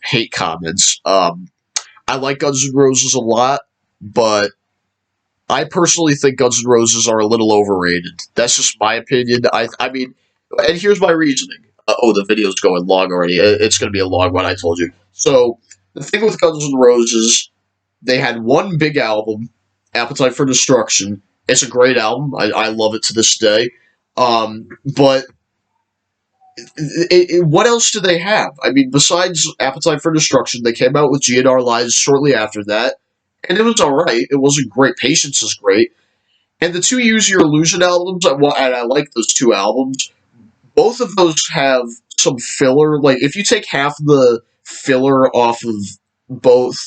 hate comments. I like Guns N' Roses a lot, but I personally think Guns N' Roses are a little overrated. That's just my opinion. I mean, and here's my reasoning. Oh, the video's going long already. It's going to be a long one, I told you. So, the thing with Guns N' Roses, they had one big album, Appetite for Destruction. It's a great album. I love it to this day. But what else do they have? I mean, besides Appetite for Destruction, they came out with GNR Lies shortly after that, and it was alright. It wasn't great. Patience is great. And the two Use Your Illusion albums, well, and I like those two albums. Both of those have some filler. Like, if you take half the filler off of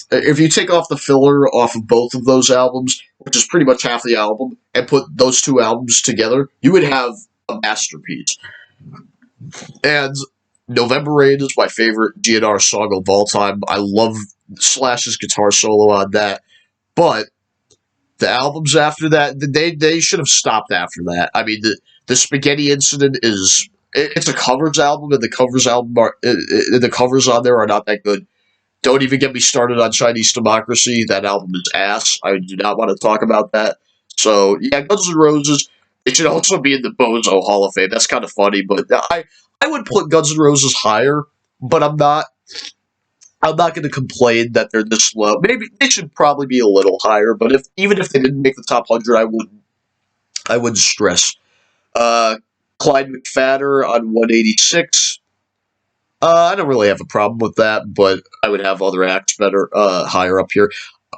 if you take off the filler off of both of those albums, which is pretty much half the album, and put those two albums together, you would have a masterpiece. And November Rain is my favorite GNR song of all time. I love Slash's guitar solo on that. But the albums after that, they should have stopped after that. I mean, the Spaghetti Incident it's a covers album, and the covers on there are not that good. Don't even get me started on Chinese Democracy. That album is ass. I do not want to talk about that. So yeah, Guns N' Roses. It should also be in the Bozo Hall of Fame. That's kind of funny, but I would put Guns N' Roses higher, but I'm not. I'm not going to complain that they're this low. Maybe they should probably be a little higher, but even if they didn't make the top 100, I wouldn't stress. Uh, Clyde McPhatter on 186. I don't really have a problem with that, but I would have other acts better higher up here.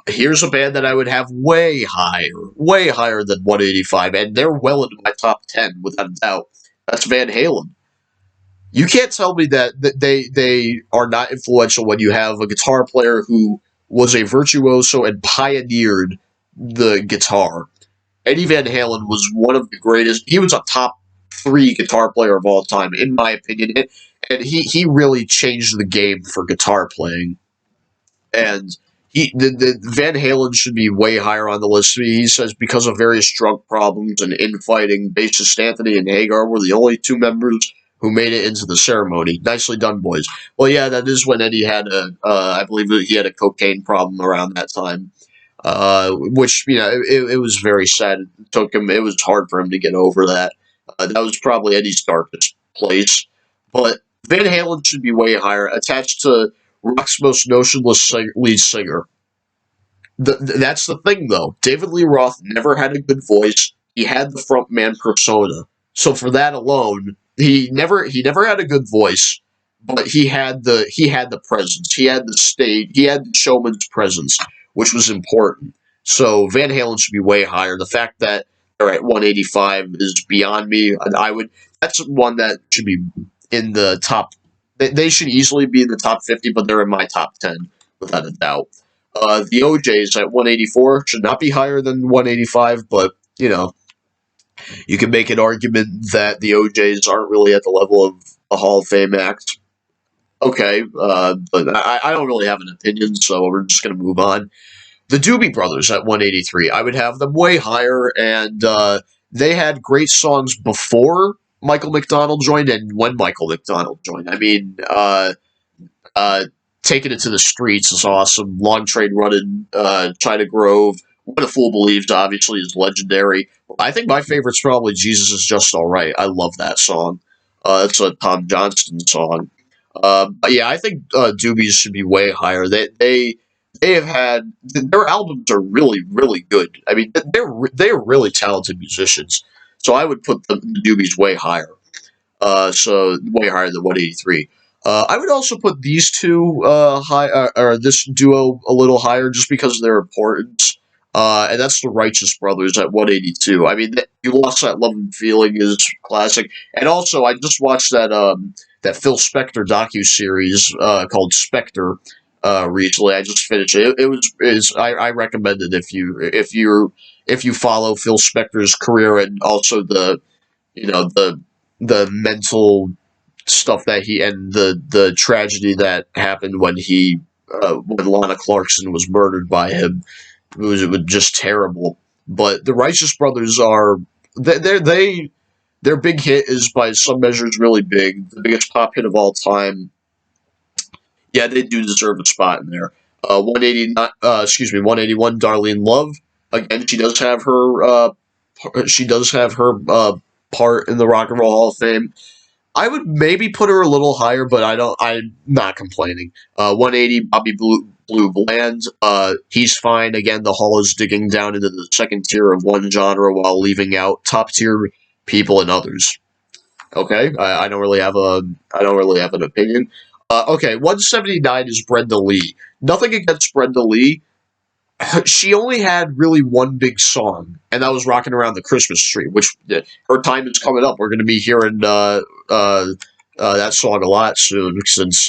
Here's a band that I would have way higher than 185, and they're well into my top 10 without a doubt. That's Van Halen. You can't tell me that they are not influential when you have a guitar player who was a virtuoso and pioneered the guitar. Eddie Van Halen was one of the greatest. He was a top three guitar player of all time, in my opinion. And he really changed the game for guitar playing. And the Van Halen should be way higher on the list. He says because of various drug problems and infighting, bassist Anthony and Hagar were the only two members who made it into the ceremony. Nicely done, boys. Well, yeah, that is when Eddie had I believe he had a cocaine problem around that time. Which, it was very sad. It was hard for him to get over that. That was probably Eddie's darkest place. But Van Halen should be way higher, attached to rock's most notionless lead singer. That's the thing, though. David Lee Roth never had a good voice. He had the frontman persona. So for that alone, he never had a good voice, but he had the presence. He had the stage. He had the showman's presence, which was important. So Van Halen should be way higher. The fact that they're at 185 is beyond me. And that's one that should be in the top. They should easily be in the top 50, but they're in my top 10 without a doubt. The OJs at 184 should not be higher than 185, but you can make an argument that the OJs aren't really at the level of a Hall of Fame act. Okay, but I don't really have an opinion, so we're just going to move on. The Doobie Brothers at 183, I would have them way higher, and they had great songs before Michael McDonald joined and when Michael McDonald joined. I mean, Taking It to the Streets is awesome. Long Train Running, China Grove, What a Fool Believes, obviously, is legendary. I think my favorite's probably Jesus Is Just Alright. I love that song. It's a Tom Johnston song. But yeah, I think Doobies should be way higher. They have had their albums are really really good. I mean, they're really talented musicians. So I would put the Doobies way higher. So way higher than 183. I would also put these two or this duo a little higher just because of their importance. And that's the Righteous Brothers at 182. I mean, You Lost That Love and Feeling is classic. And also, I just watched that Phil Spector docu-series called Spectre recently. I just finished it. I recommend it if you follow Phil Spector's career and also the mental stuff that the tragedy that happened when Lana Clarkson was murdered by him. It was just terrible. But the Righteous Brothers are they their big hit is by some measures really big, the biggest pop hit of all time. Yeah, they do deserve a spot in there. 181, Darlene Love. Again, she does have her part in the Rock and Roll Hall of Fame. I would maybe put her a little higher, but I'm not complaining. 180, Bobby Blue Bland. He's fine. Again, the Hall is digging down into the second tier of one genre while leaving out top tier people and others. Okay, I don't really have an opinion. Okay, 179 is Brenda Lee. Nothing against Brenda Lee. She only had really one big song, and that was "Rocking Around the Christmas Tree," which her time is coming up. We're going to be hearing that song a lot soon since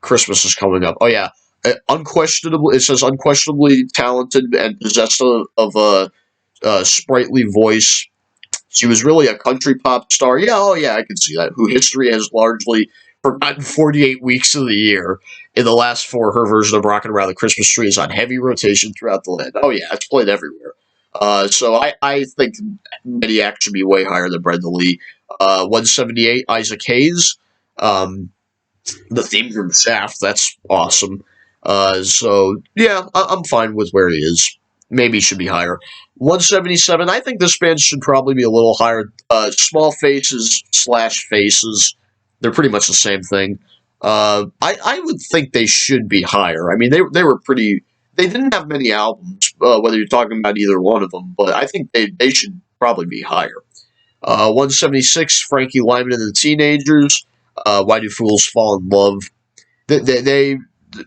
Christmas is coming up. Oh yeah, unquestionably, it says unquestionably talented and possessed of a sprightly voice. She was really a country pop star. Yeah, oh yeah, I can see that. Who history has largely forgotten 48 weeks of the year. In the last four, her version of Rockin' Around the Christmas Tree is on heavy rotation throughout the land. Oh yeah, it's played everywhere. So I think Maniac should be way higher than Brenda Lee. 178, Isaac Hayes. The theme from Shaft, that's awesome. So yeah, I'm fine with where he is. Maybe he should be higher. 177, I think this band should probably be a little higher. Small Faces slash Faces, they're pretty much the same thing. I would think they should be higher. I mean, they were pretty. They didn't have many albums, whether you're talking about either one of them, but I think they should probably be higher. 176, Frankie Lyman and the Teenagers. Why Do Fools Fall in Love? They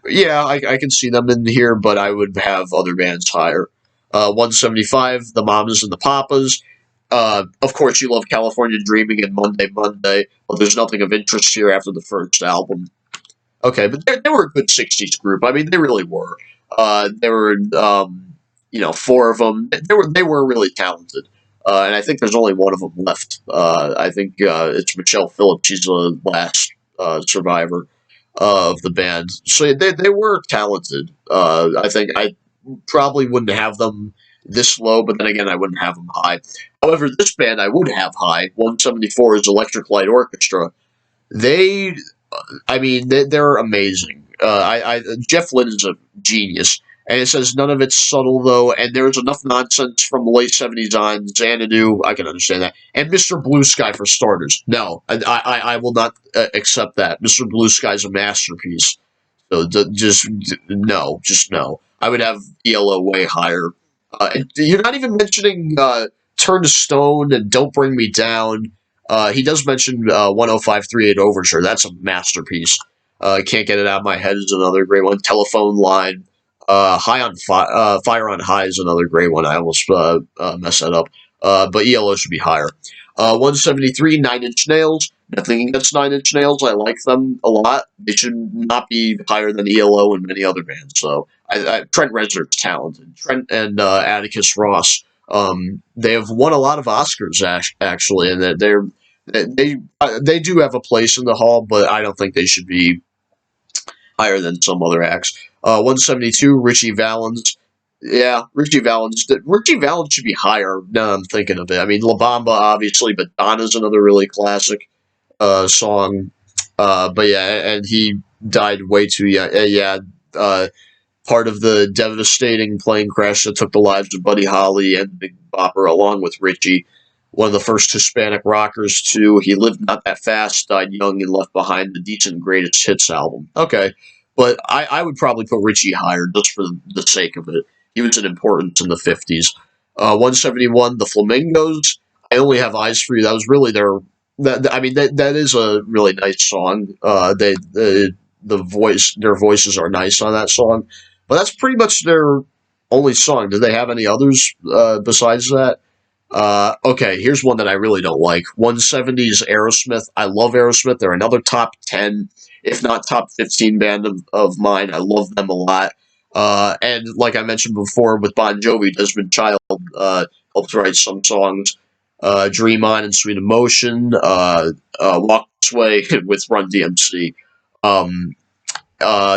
yeah, I can see them in here, but I would have other bands higher. 175, The Mamas and the Papas. Of course, you love California Dreaming and Monday Monday, but there's nothing of interest here after the first album. Okay, but they were a good 60s group. I mean, they really were. There were, four of them. They were really talented. And I think there's only one of them left. I think it's Michelle Phillips. She's the last survivor of the band. So they were talented. I think I probably wouldn't have them this low, but then again, I wouldn't have them high. However, this band I would have high. 174 is Electric Light Orchestra. They, I mean, they're amazing. Jeff Lynne is a genius. And it says none of it's subtle, though, and there's enough nonsense from the late 70s on. Xanadu, I can understand that. And Mr. Blue Sky, for starters. No, I will not accept that. Mr. Blue Sky is a masterpiece. So just no. I would have ELO way higher. You're not even mentioning Turn to Stone and Don't Bring Me Down. He does mention 10538 Overture. That's a masterpiece. Can't Get It Out of My Head is another great one. Telephone Line. Fire on High is another great one. I almost messed that up. But ELO should be higher. 173, Nine Inch Nails. Nothing against Nine Inch Nails. I like them a lot. They should not be higher than ELO and many other bands. So Trent Reznor's talented. Trent and Atticus Ross. They have won a lot of Oscars actually, and they do have a place in the hall, but I don't think they should be higher than some other acts. 172, Richie Valens. Yeah, Richie Valens. Richie Valens should be higher now that I'm thinking of it. I mean, La Bamba, obviously, but Donna's another really classic song. But yeah, and he died way too young. Part of the devastating plane crash that took the lives of Buddy Holly and Big Bopper, along with Richie. One of the first Hispanic rockers, too. He lived not that fast, died young, and left behind the decent greatest hits album. Okay. But I would probably put Richie higher just for the sake of it. He was an importance in the 50s. 171, The Flamingos. I Only Have Eyes for You. That was really that is a really nice song. Their voices are nice on that song. But that's pretty much their only song. Do they have any others besides that? Okay, here's one that I really don't like. 170 is Aerosmith. I love Aerosmith. They're another top 10, if not top 15 band of mine. I love them a lot. And like I mentioned before with Bon Jovi, Desmond Child helped write some songs. Dream On and Sweet Emotion. Walk This Way with Run DMC.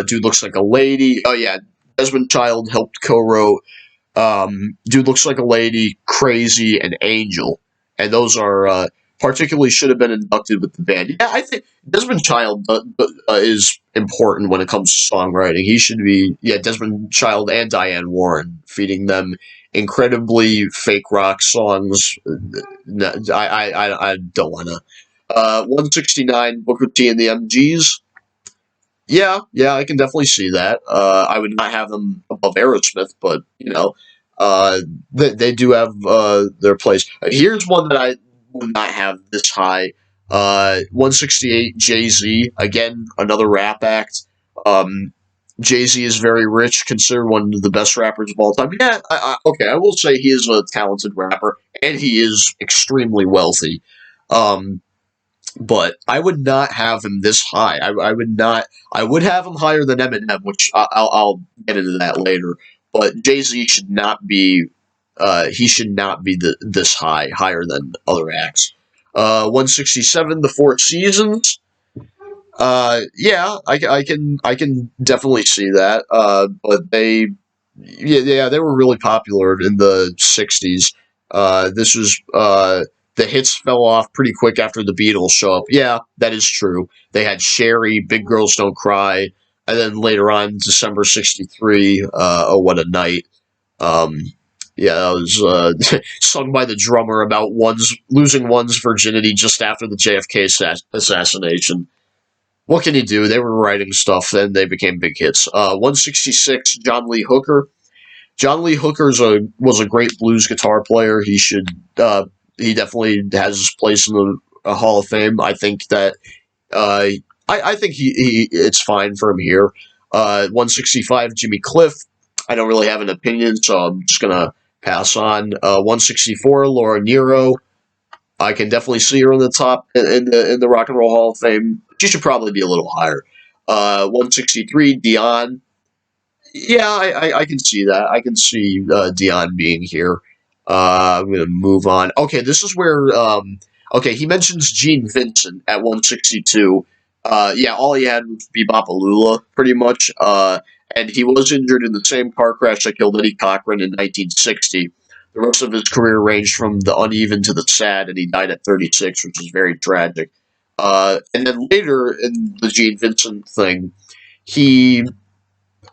Dude Looks Like a Lady. Oh yeah, Desmond Child helped co-wrote Dude Looks Like a Lady, Crazy, and Angel. and those are particularly should have been inducted with the band. Yeah, I think Desmond Child is important when it comes to songwriting. He should be, yeah, Desmond Child and Diane Warren, feeding them incredibly fake rock songs. No, I don't want to. 169, Booker T and the MGs. Yeah, I can definitely see that. I would not have them above Aerosmith, but uh, they do have their place. Here's one that I would not have this high. 168, Jay Z. Again, another rap act. Um, Jay Z is very rich, considered one of the best rappers of all time. Yeah, okay, I will say he is a talented rapper, and he is extremely wealthy. Um, but I would not have him this high. I would not. I would have him higher than Eminem, which I'll get into that later. But Jay Z should not be. He should not be this higher than other acts. 167, The Four Seasons. Yeah, I can definitely see that. But they were really popular in the '60s. This was the hits fell off pretty quick after the Beatles show up. Yeah, that is true. They had Sherry, Big Girls Don't Cry, and then later on, December '63, Oh What a Night. Um, yeah, that was sung by the drummer about losing one's virginity just after the JFK assassination. What can you do? They were writing stuff, then they became big hits. 166, John Lee Hooker. John Lee Hooker was a great blues guitar player. He definitely has his place in the Hall of Fame. I think that uh, I think it's fine for him here. 165, Jimmy Cliff. I don't really have an opinion, so I'm just gonna pass on. 164, Laura Nyro. I can definitely see her in the top in the Rock and Roll Hall of Fame. She should probably be a little higher. 163, Dion. Yeah, I can see that. I can see Dion being here. I'm going to move on. Okay, this is where. Okay, he mentions Gene Vincent at 162. Yeah, all he had was Bebop Alula, pretty much. And he was injured in the same car crash that killed Eddie Cochran in 1960. The rest of his career ranged from the uneven to the sad, and he died at 36, which is very tragic. And then later in the Gene Vincent thing, he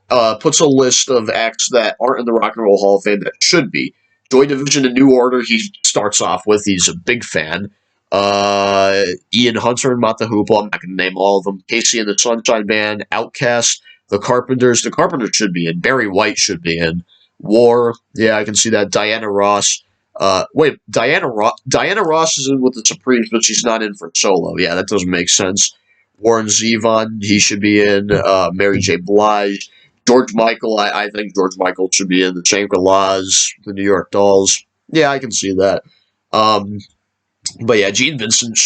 puts a list of acts that aren't in the Rock and Roll Hall of Fame that should be. Joy Division and New Order, he starts off with. He's a big fan. Ian Hunter and Mott the Hoople, I'm not going to name all of them. Casey and the Sunshine Band, Outkast, The Carpenters. The Carpenters should be in. Barry White should be in. War, yeah, I can see that. Diana Ross. Wait, Diana Ross is in with the Supremes, but she's not in for solo. Yeah, that doesn't make sense. Warren Zevon, he should be in. Mary J. Blige. George Michael, I think George Michael should be in. The Shangri-Las, the New York Dolls. Yeah, I can see that. But yeah, Gene Vincent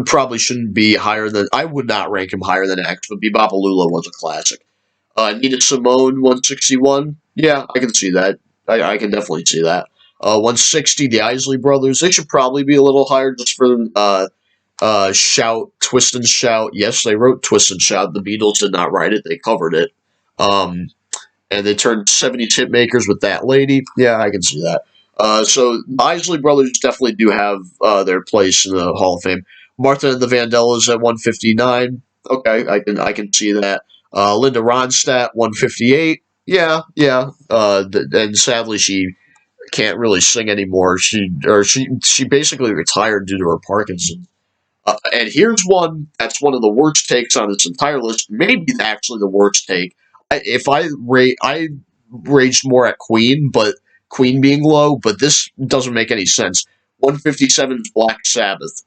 probably shouldn't be higher than. I would not rank him higher than X, but Bebop Alula was a classic. Nina Simone, 161. Yeah, I can see that. I can definitely see that. 160, the Isley Brothers. They should probably be a little higher just for Shout, Twist and Shout. Yes, they wrote Twist and Shout. The Beatles did not write it. They covered it. Um, and they turned 70s hit makers with That Lady. Yeah, I can see that. So the Isley Brothers definitely do have their place in the Hall of Fame. Martha and the Vandellas at 159. Okay, I can see that. Linda Ronstadt, 158. Yeah. And sadly, she can't really sing anymore. She basically retired due to her Parkinson's. And here's one that's one of the worst takes on this entire list. Maybe actually the worst take. I raged more at Queen, but Queen being low, but this doesn't make any sense. 157 is Black Sabbath.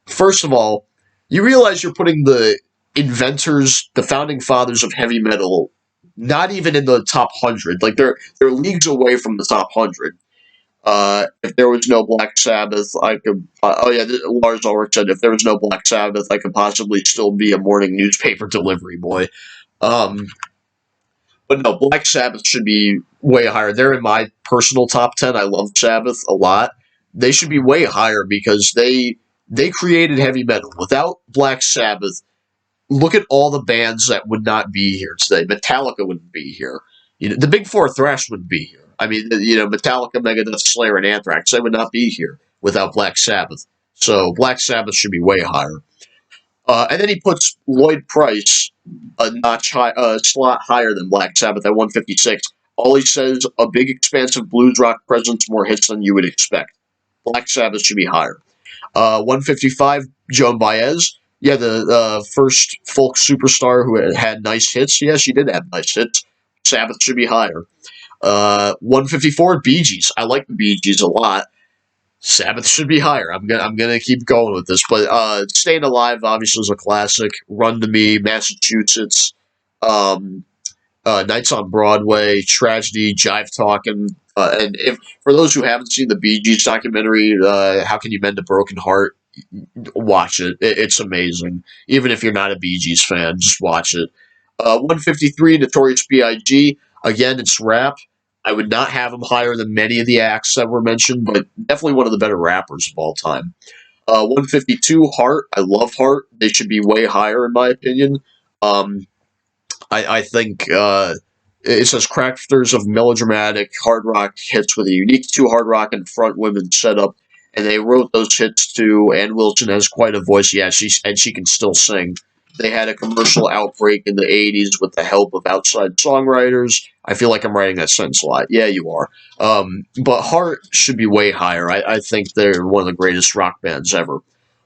First of all, you realize you're putting the inventors, the founding fathers of heavy metal, not even in the top 100. Like they're leagues away from the top 100. If there was no Black Sabbath, I could. Oh yeah, Lars Ulrich said if there was no Black Sabbath, I could possibly still be a morning newspaper delivery boy. Um, but no, Black Sabbath should be way higher. They're in my personal top 10. I love Sabbath a lot. They should be way higher because they created heavy metal. Without Black Sabbath, look at all the bands that would not be here today. Metallica wouldn't be here. The Big Four thrash wouldn't be here. I mean, you know, Metallica, Megadeth, Slayer, and Anthrax, they would not be here without Black Sabbath. So Black Sabbath should be way higher. And then he puts Lloyd Price a notch high, slot higher than Black Sabbath at 156. All he says, a big, expansive blues rock presence, more hits than you would expect. Black Sabbath should be higher. 155, Joan Baez. Yeah, the first folk superstar who had nice hits. Yeah, she did have nice hits. Sabbath should be higher. 154, Bee Gees. I like the Bee Gees a lot. Sabbath should be higher. I'm gonna keep going with this, but Staying Alive obviously is a classic. Run to Me, Massachusetts, um, Nights on Broadway, Tragedy, Jive Talking, and if for those who haven't seen the Bee Gees documentary, How Can You Mend a Broken Heart? Watch it. It's amazing. Even if you're not a Bee Gees fan, just watch it. 153, Notorious B.I.G. Again, it's rap. I would not have him higher than many of the acts that were mentioned, but definitely one of the better rappers of all time. 152, Heart. I love Heart. They should be way higher, in my opinion. Um, I think it says crafters of melodramatic hard rock hits with a unique two hard rock and front women setup, and they wrote those hits too. Ann Wilson has quite a voice, yeah, she can still sing. They had a commercial outbreak in the '80s with the help of outside songwriters. I feel like I'm writing that sentence a lot. Yeah, you are. But Heart should be way higher. I think they're one of the greatest rock bands ever.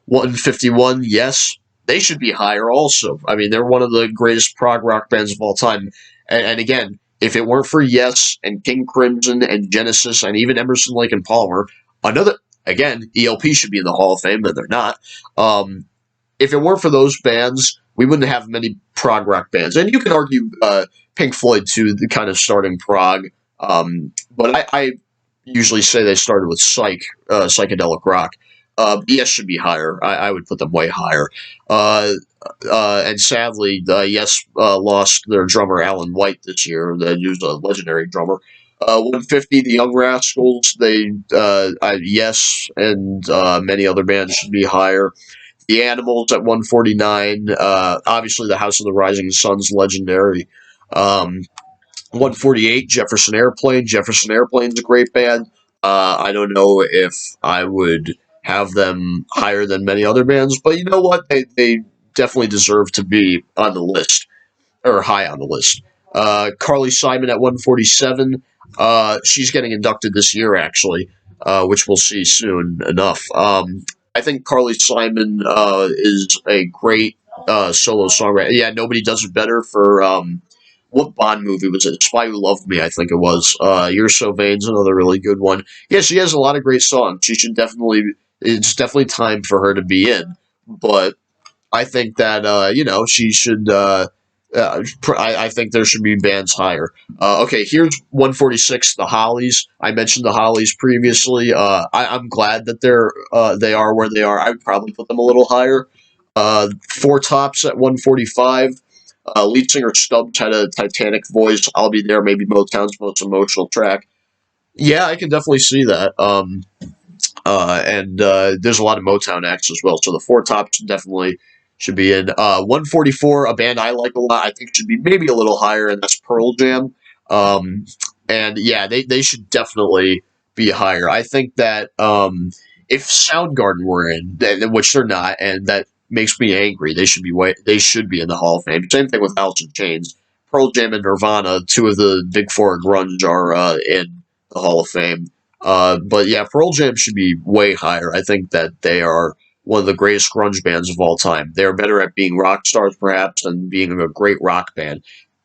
151, yes, they should be higher also. I mean, they're one of the greatest prog rock bands of all time. And again, if it weren't for Yes and King Crimson and Genesis and even Emerson, Lake and Palmer, another again, ELP should be in the Hall of Fame, but they're not. If it weren't for those bands, we wouldn't have many prog rock bands. And you can argue Pink Floyd too, the kind of starting prog. But I usually say they started with psychedelic rock. Yes should be higher. I would put them way higher. And sadly, Yes lost their drummer Alan White this year. They used a legendary drummer. 150, the Young Rascals. Yes, and many other bands should be higher. The Animals at 149. Obviously, the House of the Rising Sun's legendary. 148, Jefferson Airplane. Jefferson Airplane's a great band. I don't know if I would have them higher than many other bands, but you know what? They definitely deserve to be on the list, or high on the list. Carly Simon at 147. She's getting inducted this year, actually, which we'll see soon enough. I think Carly Simon is a great solo songwriter. Yeah, nobody does it better for what Bond movie was it? Spy Who Loved Me, I think it was. You're So Vain's another really good one. Yeah, she has a lot of great songs. She should definitely. It's definitely time for her to be in, but I think that she should. I think there should be bands higher. Okay, here's 146. The Hollies. I mentioned the Hollies previously. I'm glad that they are where they are. I would probably put them a little higher. Four Tops at 145. Lead singer Stubbs had a Titanic voice. I'll Be There, maybe Motown's most emotional track. Yeah, I can definitely see that. And there's a lot of Motown acts as well. So the Four Tops definitely should be in. 144, a band I like a lot, I think should be maybe a little higher, and that's Pearl Jam. And yeah, they should definitely be higher. I think that if Soundgarden were in, which they're not, and that makes me angry, they should be in the Hall of Fame. Same thing with Alice in Chains. Pearl Jam and Nirvana, two of the big four grunge, are in the Hall of Fame. But yeah, Pearl Jam should be way higher. I think that they are one of the greatest grunge bands of all time. They're better at being rock stars, perhaps, than being a great rock band.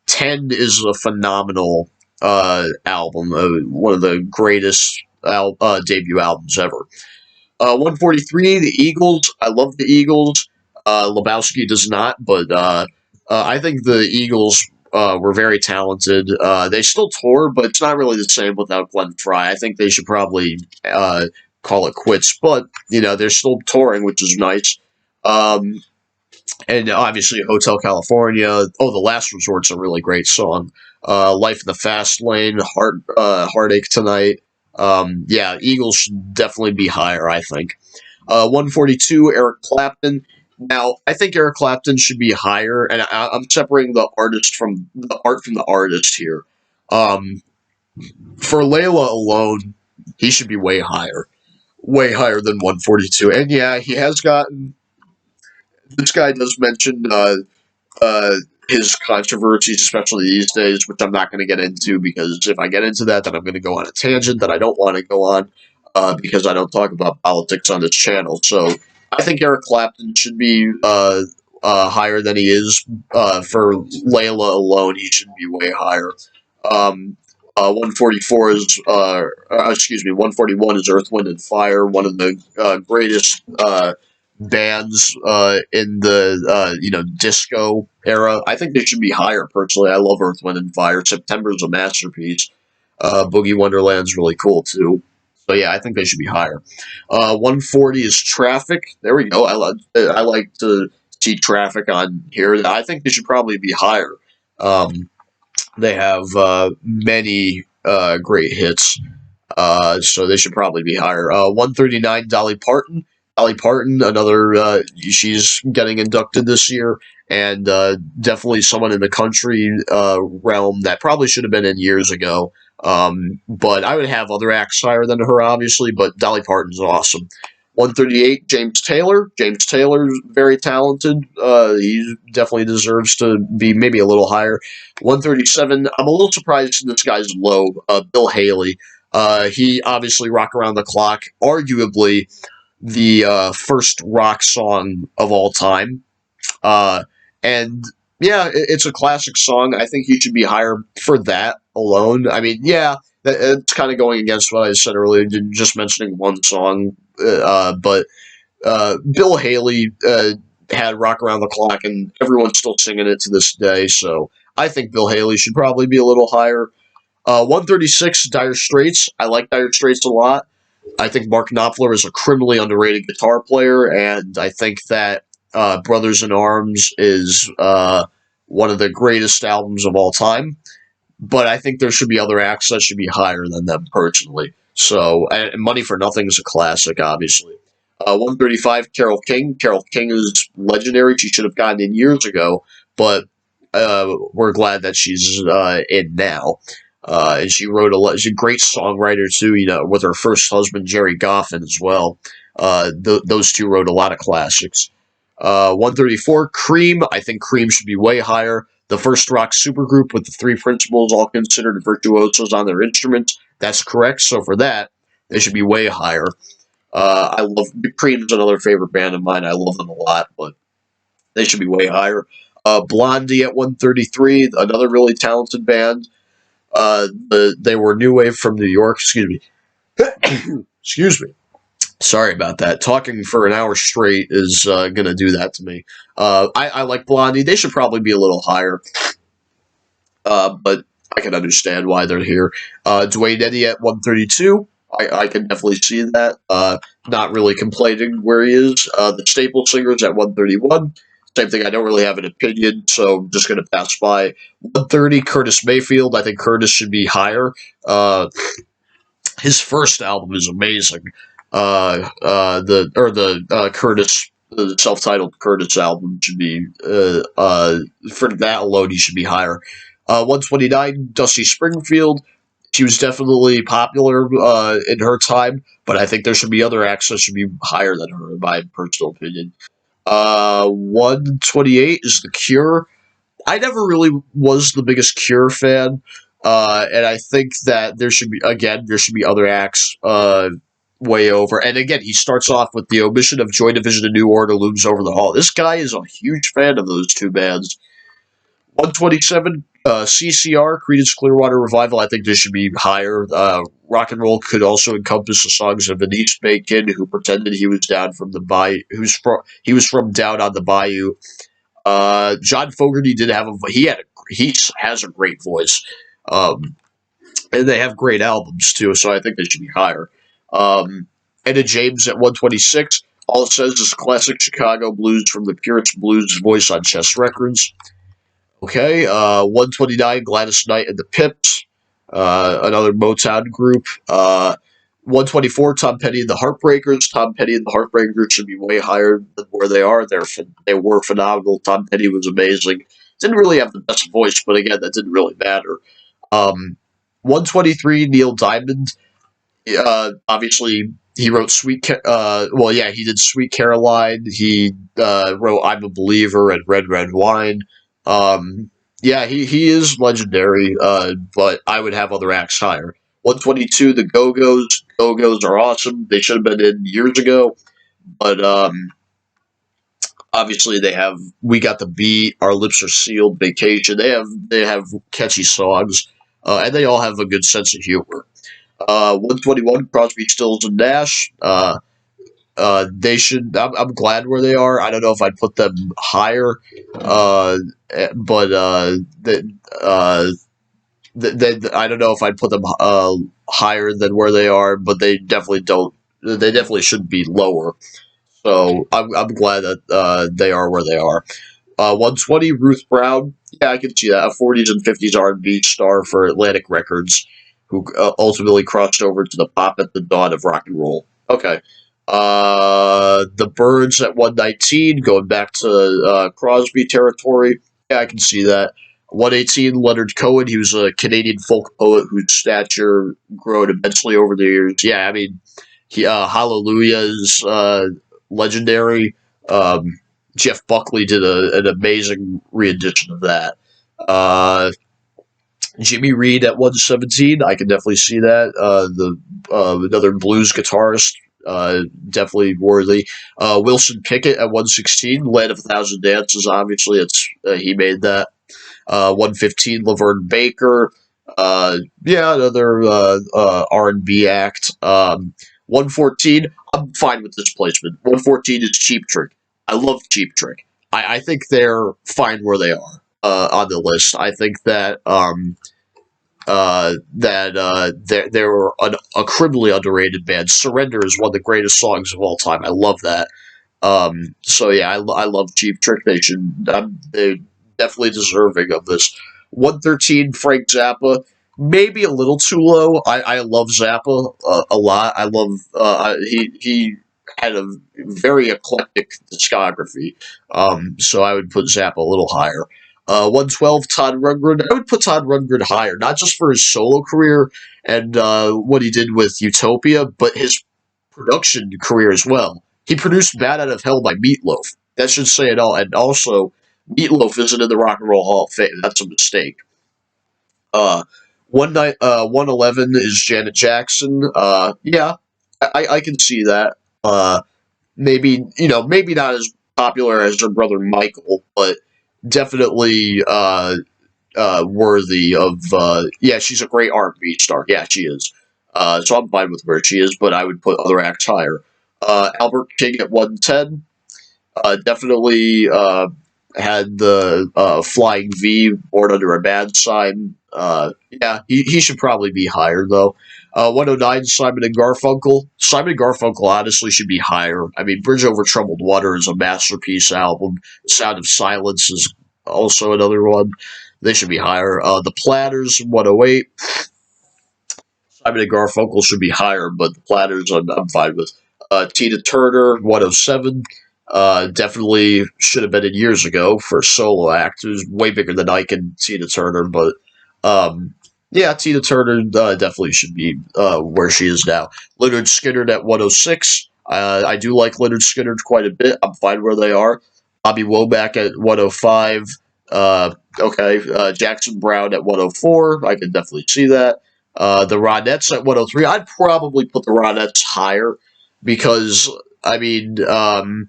10 is a phenomenal album, one of the greatest debut albums ever. 143, the Eagles. I love the Eagles. Lebowski does not, but I think the Eagles were very talented. They still tour, but it's not really the same without Glenn Frey. I think they should probably call it quits, but they're still touring, which is nice. And obviously, Hotel California. Oh, The Last Resort's a really great song. Life in the Fast Lane, Heartache Tonight. Yeah, Eagles should definitely be higher, I think. 142, Eric Clapton. Now, I think Eric Clapton should be higher, and I'm separating the art from the artist here. Um, For Layla alone, he should be way higher than 142. And yeah, he has gotten. This guy does mention uh, his controversies, especially these days, which I'm not going to get into because if I get into that, then I'm going to go on a tangent that I don't want to go on because I don't talk about politics on this channel. So I think Eric Clapton should be higher than he is. For Layla alone, he should be way higher. 144 is, excuse me, 141 is Earth, Wind, and Fire, one of the greatest bands in the disco era. I think they should be higher. Personally, I love Earth, Wind, and Fire. September's a masterpiece. Boogie Wonderland's really cool too. So yeah, I think they should be higher. 140 is Traffic. There we go. I like to see Traffic on here. I think they should probably be higher. They have many great hits. So they should probably be higher. 139, Dolly Parton. Dolly Parton, another, she's getting inducted this year, and definitely someone in the country realm that probably should have been in years ago. But I would have other acts higher than her, obviously, but Dolly Parton's awesome. 138, James Taylor. James Taylor's very talented. He definitely deserves to be maybe a little higher. 137, I'm a little surprised this guy's low. Bill Haley. He obviously Rock Around the Clock, arguably the first rock song of all time. And yeah, it's a classic song. I think he should be higher for that alone. I mean, yeah, it's kind of going against what I said earlier, just mentioning one song. But Bill Haley had Rock Around the Clock, and everyone's still singing it to this day. So I think Bill Haley should probably be a little higher. 136, Dire Straits. I like Dire Straits a lot. I think Mark Knopfler is a criminally underrated guitar player, and I think that Brothers in Arms is one of the greatest albums of all time. But I think there should be other acts that should be higher than them, personally. So, and Money for Nothing is a classic, obviously. 135, Carole King. Carole King is legendary. She should have gotten in years ago, but we're glad that she's in now. And she wrote she's a great songwriter too. With her first husband Jerry Goffin as well. Those two wrote a lot of classics. 134, Cream. I think Cream should be way higher. The first rock supergroup with the three principals, all considered virtuosos on their instruments. That's correct. So for that, they should be way higher. I love Cream's another favorite band of mine. I love them a lot, but they should be way higher. Blondie at 133, another really talented band. They were new wave from New York. Excuse me. Excuse me. Sorry about that. Talking for an hour straight is going to do that to me. I like Blondie. They should probably be a little higher, but I can understand why they're here. Dwayne Eddy at 132. I can definitely see that. Not really complaining where he is. The Staple Singers at 131. Same thing. I don't really have an opinion, so I'm just going to pass by. 130, Curtis Mayfield. I think Curtis should be higher. His first album is amazing. The Curtis, the self-titled Curtis album should be for that alone he should be higher. 129, Dusty Springfield. She was definitely popular in her time, but I think there should be other acts that should be higher than her, in my personal opinion. 128 is The Cure. I never really was the biggest Cure fan, and I think that there should be other acts way over. And again, he starts off with the omission of Joy Division and New Order looms over the hall. This guy is a huge fan of those two bands. 127, CCR, Creedence Clearwater Revival. I think this should be higher. Rock and roll could also encompass the songs of an East Bay kid who pretended he was down from the bayou. He was from down on the bayou. John Fogerty did have he has a great voice, and they have great albums too. So I think they should be higher. Etta James at 126. All it says is classic Chicago blues from the Purist Blues voice on Chess Records. Okay, 129, Gladys Knight and the Pips, another Motown group. 124, Tom Petty and the Heartbreakers. Tom Petty and the Heartbreakers should be way higher than where they are. They were phenomenal. Tom Petty was amazing. Didn't really have the best voice, but again, that didn't really matter. 123, Neil Diamond. Obviously, he wrote well, yeah, he did Sweet Caroline. He wrote I'm a Believer and Red Red Wine. Um, yeah, he is legendary, but I would have other acts higher. 122, the Go Go's. Go Go's are awesome. They should have been in years ago, but obviously they have We Got the Beat, Our Lips Are Sealed, Vacation. They have catchy songs, and they all have a good sense of humor. 121, Crosby, Stills, and Nash. They should. I'm glad where they are. I don't know if I'd put them higher, but I don't know if I'd put them higher than where they are. But they definitely don't. They definitely should be lower. So I'm glad that they are where they are. 120, Ruth Brown. Yeah, I can see that. A 40s and 50s R&B star for Atlantic Records, who ultimately crossed over to the pop at the dawn of rock and roll. Okay. The Byrds at 119, going back to Crosby territory. Yeah, I can see that. 118, Leonard Cohen. He was a Canadian folk poet whose stature grew immensely over the years. Yeah, I mean, Hallelujah is legendary. Jeff Buckley did an amazing rendition of that. Uh, Jimmy Reed at 117, I can definitely see that. The Another blues guitarist, definitely worthy. Wilson Pickett at 116, Land of a Thousand Dances. Obviously, it's he made that. 115, Laverne Baker. Yeah, another R&B act. 114, I'm fine with this placement. 114 is Cheap Trick. I love Cheap Trick. I think they're fine where they are on the list. I think that they're a criminally underrated band. Surrender is one of the greatest songs of all time. I love that. So yeah, I love Cheap Trick. They're definitely deserving of this. 113, Frank Zappa. Maybe a little too low. I love Zappa a lot. I love he had a very eclectic discography. So I would put Zappa a little higher. 112, Todd Rundgren. I would put Todd Rundgren higher, not just for his solo career and what he did with Utopia, but his production career as well. He produced Bad Out of Hell by Meatloaf. That should say it all. And also, Meatloaf isn't in the Rock and Roll Hall of Fame. That's a mistake. Uh, 111 is Janet Jackson. Yeah, I can see that. Maybe maybe not as popular as her brother Michael, but definitely worthy of. Yeah, she's a great R&B star. Yeah, she is. So I'm fine with where she is, but I would put other acts higher. Albert King at 110. Definitely had the Flying V, Born Under a Bad Sign. Yeah, he should probably be higher, though. 109, Simon and Garfunkel. Simon and Garfunkel honestly should be higher. I mean, Bridge Over Troubled Water is a masterpiece album. The Sound of Silence is also another one. They should be higher. The Platters, 108. Simon and Garfunkel should be higher, but the Platters I'm fine with. Tina Turner, 107. Definitely should have been in years ago for a solo act. It was way bigger than Ike and Tina Turner, but yeah, Tina Turner definitely should be where she is now. Leonard Skinner at 106. I do like Leonard Skinner quite a bit. I'm fine where they are. Bobby Womack at 105. Okay. Jackson Brown at 104. I can definitely see that. The Ronettes at 103. I'd probably put the Ronettes higher because, I mean, Ronnie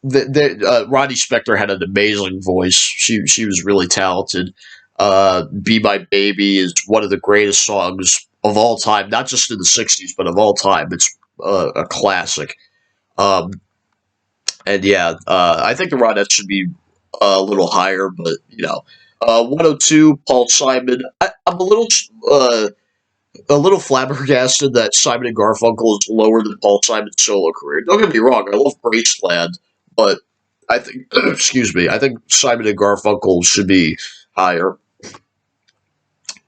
Spector had an amazing voice. She was really talented. "Be My Baby" is one of the greatest songs of all time, not just in the '60s, but of all time. It's a classic. Um, and yeah, I think the Ronettes should be a little higher, but 102, Paul Simon. I'm a little flabbergasted that Simon and Garfunkel is lower than Paul Simon's solo career. Don't get me wrong, I love Graceland, but I think, excuse me, I think Simon and Garfunkel should be higher.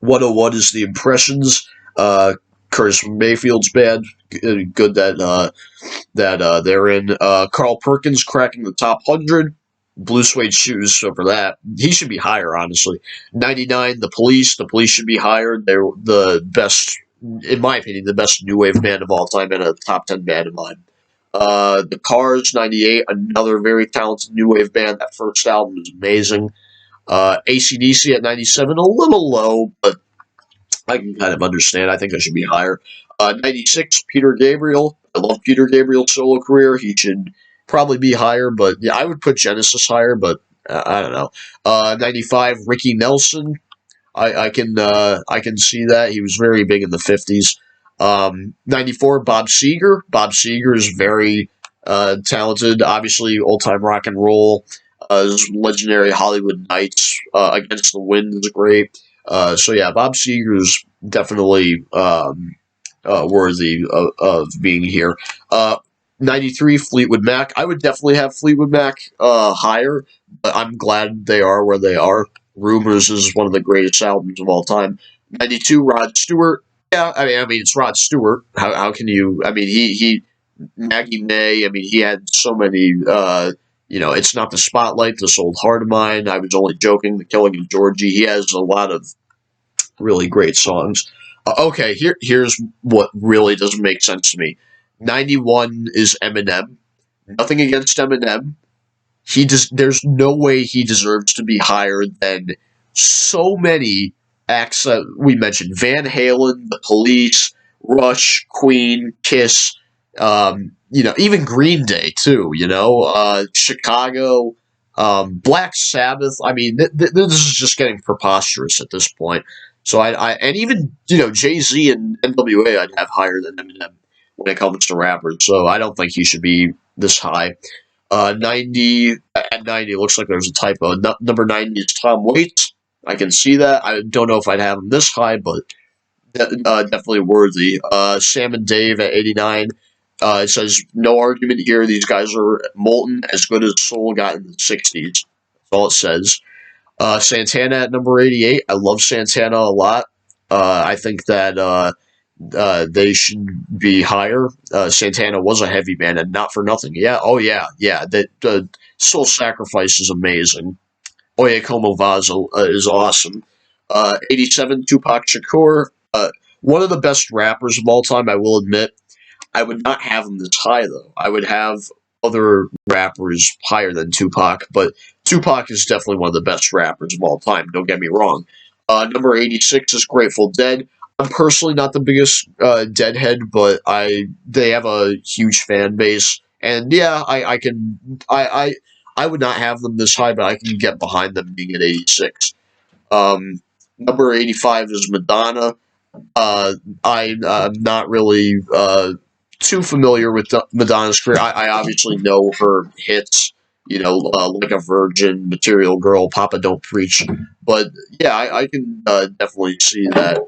101 is The Impressions, Curtis Mayfield's band. Good that they're in. Carl Perkins cracking the top 100. blue suede shoes. So for that, he should be higher, honestly. 99, the Police. The Police should be higher. They're the best, in my opinion, the best new wave band of all time and a top 10 band of mine. The Cars, 98, another very talented new wave band. That first album is amazing. AC/DC at 97, a little low, but I can kind of understand. I think I should be higher. 96, Peter Gabriel. I love Peter Gabriel's solo career. He should probably be higher, but yeah, I would put Genesis higher, but I don't know. 95, Ricky Nelson. I can see that. He was very big in the 50s. 94, Bob Seger. Bob Seger is very talented. Obviously, old time rock and roll. His legendary Hollywood Nights, Against the Wind is great. So yeah, Bob Seger is definitely worthy of being here. 93, Fleetwood Mac. I would definitely have Fleetwood Mac higher, but I'm glad they are where they are. Rumors is one of the greatest albums of all time. 92, Rod Stewart. Yeah, I mean it's Rod Stewart. How can you? I mean he Maggie May. I mean he had so many. It's not the spotlight. This old heart of mine. I was only joking. The Killing of Georgie. He has a lot of really great songs. Okay, here's what really doesn't make sense to me. 91 is Eminem. Nothing against Eminem. There's no way he deserves to be higher than so many acts that we mentioned. Van Halen, The Police, Rush, Queen, Kiss, even Green Day too, Chicago, Black Sabbath. I mean, this is just getting preposterous at this point. So and even, Jay-Z and NWA I'd have higher than Eminem when it comes to rappers. So I don't think he should be this high. 90, at 90, it looks like there's a typo. Number 90 is Tom Waits. I can see that. I don't know if I'd have him this high, but definitely worthy. Sam and Dave at 89. It says, no argument here. These guys are molten, as good as Soul got in the 60s. That's all it says. Santana at number 88. I love Santana a lot. I think that they should be higher. Santana was a heavy band, and not for nothing. Yeah, oh yeah. That Soul Sacrifice is amazing. Oye Como Vaso is awesome. 87, Tupac Shakur. One of the best rappers of all time, I will admit. I would not have him this high, though. I would have other rappers higher than Tupac, but Tupac is definitely one of the best rappers of all time. Don't get me wrong. Number 86 is Grateful Dead. I'm personally not the biggest Deadhead, but they have a huge fan base, and yeah, I would not have them this high, but I can get behind them being at 86. Number 85 is Madonna. I'm not really too familiar with Madonna's career. I obviously know her hits, Like a Virgin, Material Girl, Papa Don't Preach. But yeah, I can definitely see that.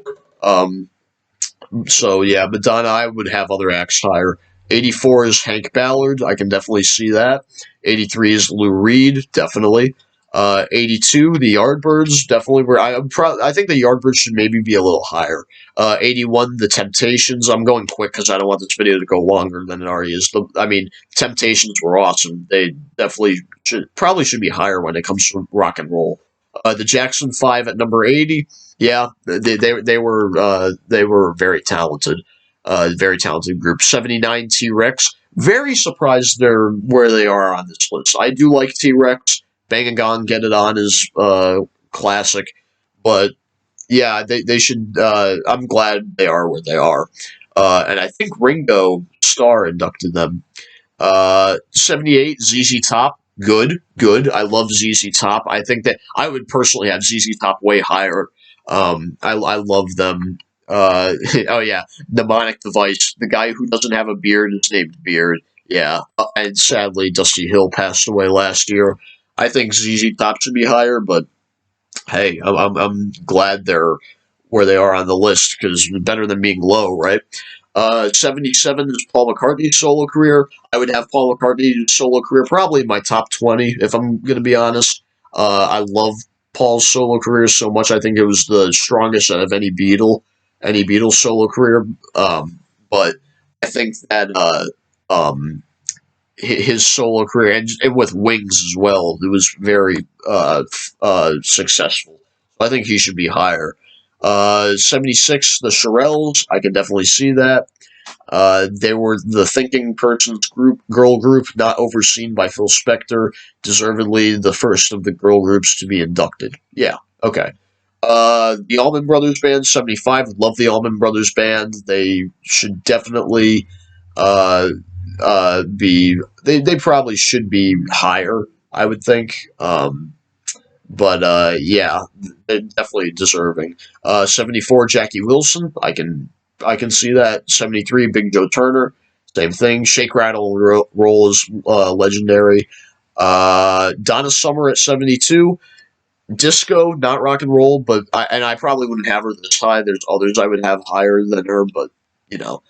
So yeah, Madonna, I would have other acts higher. 84 is Hank Ballard. I can definitely see that. 83 is Lou Reed, definitely. 82, the Yardbirds, definitely. I think the Yardbirds should maybe be a little higher. 81, the Temptations. I'm going quick because I don't want this video to go longer than it already is. Temptations were awesome. They definitely probably should be higher when it comes to rock and roll. The Jackson 5 at number 80. Yeah, they were very talented. Very talented group. 79, T-Rex. Very surprised they're where they are on this list. I do like T-Rex. Bang and Gone, Get It On is classic. But yeah, they should. I'm glad they are where they are. And I think Ringo Starr inducted them. 78, ZZ Top. Good. I love ZZ Top. I think that I would personally have ZZ Top way higher. I love them. Oh yeah, Mnemonic Device. The guy who doesn't have a beard is named Beard. Yeah, and sadly, Dusty Hill passed away last year. I think ZZ Top should be higher, but hey, I'm glad they're where they are on the list because better than being low, right? 77 is Paul McCartney's solo career. I would have Paul McCartney's solo career probably in my top 20, if I'm going to be honest. I love Paul's solo career so much. I think it was the strongest out of any Beatles solo career. But I think that his solo career, and with Wings as well. It was very successful. I think he should be higher. 76, the Shirelles. I can definitely see that. They were the thinking persons girl group, not overseen by Phil Spector, deservedly the first of the girl groups to be inducted. Yeah, okay. The Allman Brothers Band, 75. Love the Allman Brothers Band. They should definitely be. They probably should be higher, I would think. But yeah, they're definitely deserving. 74, Jackie Wilson. I can see that. 73, Big Joe Turner. Same thing. Shake, Rattle, and Roll is legendary. Donna Summer at 72. Disco, not rock and roll, but I probably wouldn't have her this high. There's others I would have higher than her, but you know.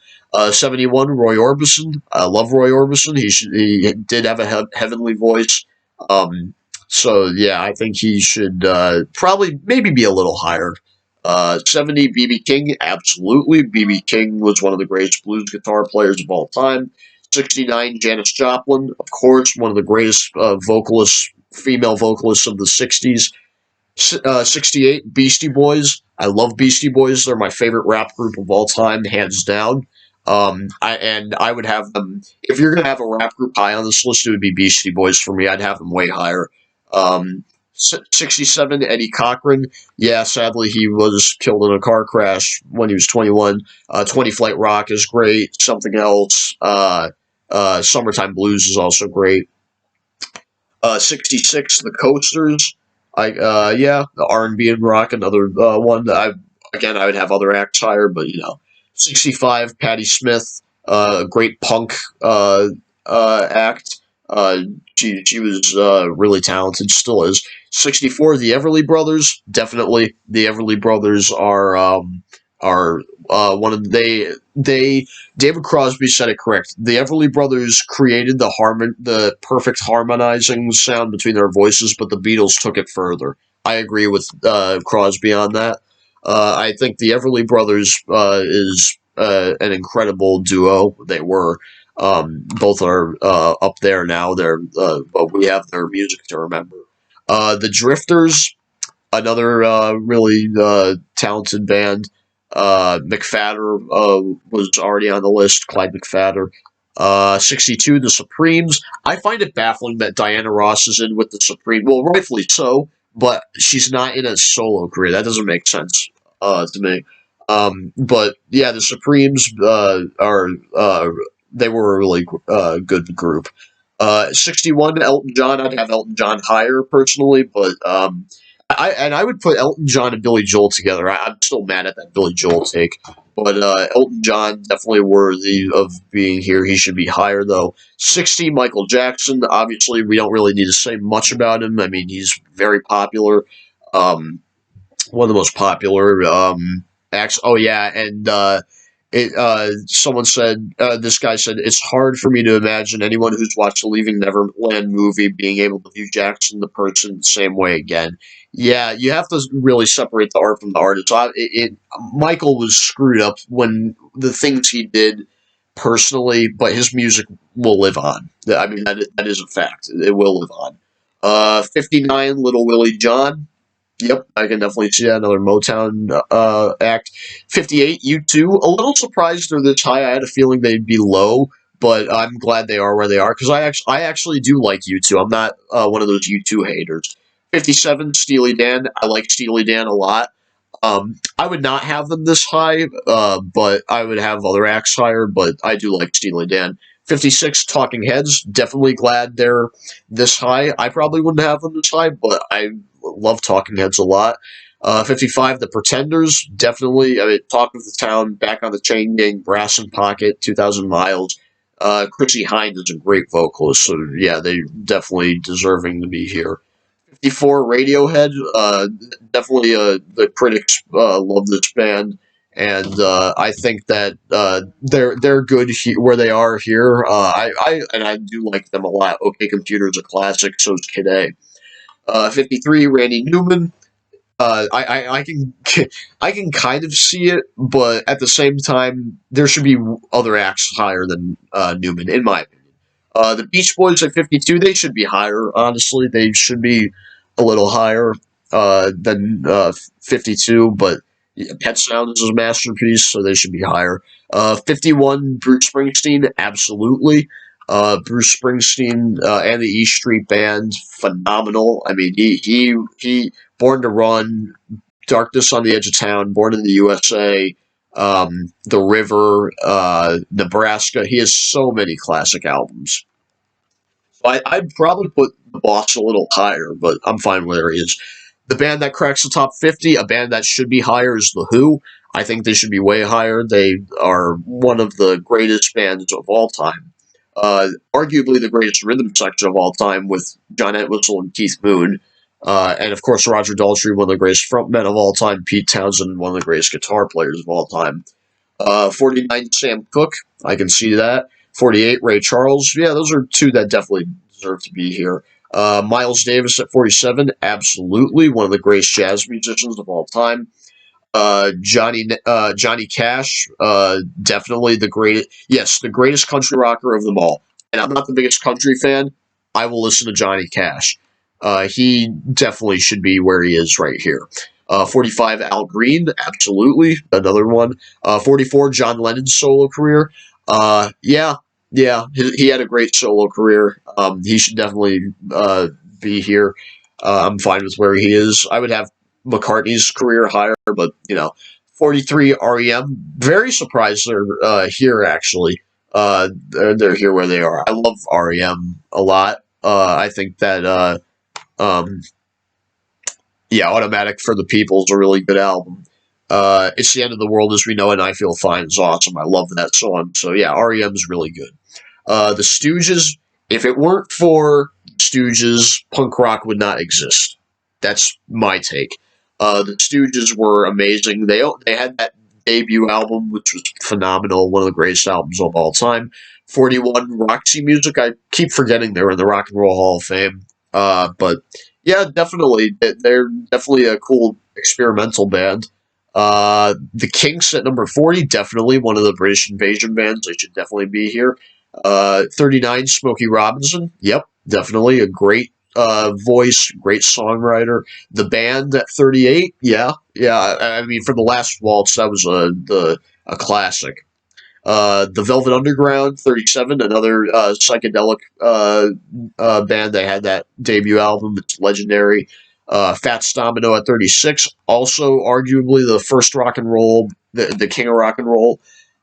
71, Roy Orbison. I love Roy Orbison. He did have a heavenly voice. Um, so yeah, I think he should probably maybe be a little higher. 70, BB King. Absolutely, BB King was one of the greatest blues guitar players of all time. 69, Janis Joplin, of course, one of the greatest female vocalists of the 60s. 68, Beastie Boys. I love Beastie Boys. They're my favorite rap group of all time, hands down. I would have them. If you're gonna have a rap group high on this list, it would be Beastie Boys for me. I'd have them way higher. 67, Eddie Cochran. Yeah, sadly he was killed in a car crash when he was 21. 20 Flight Rock is great. Something Else. Summertime Blues is also great. 66, The Coasters. Yeah, the R&B and rock, another one that I would have other acts higher, but 65, Patti Smith, great punk act. She was really talented, still is. 64, the Everly Brothers, definitely. The Everly Brothers are one of they David Crosby said it correct. The Everly Brothers created the perfect harmonizing sound between their voices, but the Beatles took it further. I agree with Crosby on that. I think the Everly Brothers is an incredible duo. They were. Both are up there now. But we have their music to remember. The Drifters, another really talented band. McFadder was already on the list. Clyde McFadder. 62, The Supremes. I find it baffling that Diana Ross is in with the Supremes. Well, rightfully so, but she's not in a solo career. That doesn't make sense to me. But yeah, the Supremes are they were a really good group. 61, Elton John. I'd have Elton John higher personally, but I would put Elton John and Billy Joel together. I'm still mad at that Billy Joel take, but Elton John definitely worthy of being here. He should be higher though. 60, Michael Jackson. Obviously, we don't really need to say much about him. I mean, he's very popular. One of the most popular acts. Oh yeah, and someone said, this guy said, it's hard for me to imagine anyone who's watched the Leaving Neverland movie being able to view Jackson the person the same way again. Yeah, you have to really separate the art from the artist. Michael was screwed up when the things he did personally, but his music will live on. I mean, that is a fact. It will live on. 59, Little Willie John. Yep, I can definitely see that. Another Motown act. 58, U2. A little surprised they're this high. I had a feeling they'd be low, but I'm glad they are where they are because I actually do like U2. I'm not one of those U2 haters. 57, Steely Dan. I like Steely Dan a lot. I would not have them this high, but I would have other acts higher, but I do like Steely Dan. 56, Talking Heads. Definitely glad they're this high. I probably wouldn't have them this high, but I love Talking Heads a lot. 55, The Pretenders. Definitely. I mean, Talk of the Town, Back on the Chain Gang, Brass in Pocket, 2,000 Miles. Chrissy Hynde is a great vocalist, so yeah, they're definitely deserving to be here. 54, Radiohead. Definitely the critics love this band, and I think that they're good where they are here. I do like them a lot. OK Computer is a classic, so is Kid A. 53, Randy Newman. I can I can kind of see it, but at the same time, there should be other acts higher than Newman, in my opinion. The Beach Boys at 52, they should be higher, honestly. They should be a little higher than 52, but yeah, Pet Sounds is a masterpiece, so they should be higher. 51, Bruce Springsteen, absolutely. Bruce Springsteen and the E Street Band, phenomenal. I mean, he Born to Run, Darkness on the Edge of Town, Born in the USA, The River, Nebraska. He has so many classic albums. I'd probably put the Boss a little higher, but I'm fine where he is. The band that cracks the top 50, a band that should be higher, is The Who. I think they should be way higher. They are one of the greatest bands of all time. Arguably the greatest rhythm section of all time with John Entwistle and Keith Moon. And of course, Roger Daltrey, one of the greatest frontmen of all time. Pete Townsend, one of the greatest guitar players of all time. 49, Sam Cooke. I can see that. 48, Ray Charles. Yeah, those are two that definitely deserve to be here. Miles Davis at 47. Absolutely. One of the greatest jazz musicians of all time. Johnny Cash, definitely the greatest. Yes, the greatest country rocker of them all. And I'm not the biggest country fan. I will listen to Johnny Cash. He definitely should be where he is right here. 45, Al Green, absolutely, another one. 44, John Lennon's solo career. Yeah, yeah, he had a great solo career. He should definitely be here. I'm fine with where he is. I would have McCartney's career higher, but 43, REM. Very surprised they're here actually. They're here where they are. I love REM a lot. I think that um, yeah, Automatic for the People is a really good album. It's the End of the World as We Know, and I Feel Fine is awesome. I love that song. So yeah, REM is really good. The Stooges. If it weren't for Stooges, punk rock would not exist. That's my take. The Stooges were amazing. They had that debut album, which was phenomenal, one of the greatest albums of all time. 41, Roxy Music. I keep forgetting they were in the Rock and Roll Hall of Fame. But yeah, definitely. They're definitely a cool experimental band. The Kinks at number 40, definitely one of the British Invasion bands. They should definitely be here. 39, Smokey Robinson. Yep, definitely a great voice, great songwriter. The Band at 38. Yeah, yeah. I mean, for the Last Waltz, that was a classic. The Velvet Underground, 37, another psychedelic band. They had that debut album. It's legendary. Fats Domino at 36, also arguably the first rock and roll, the king of rock and roll.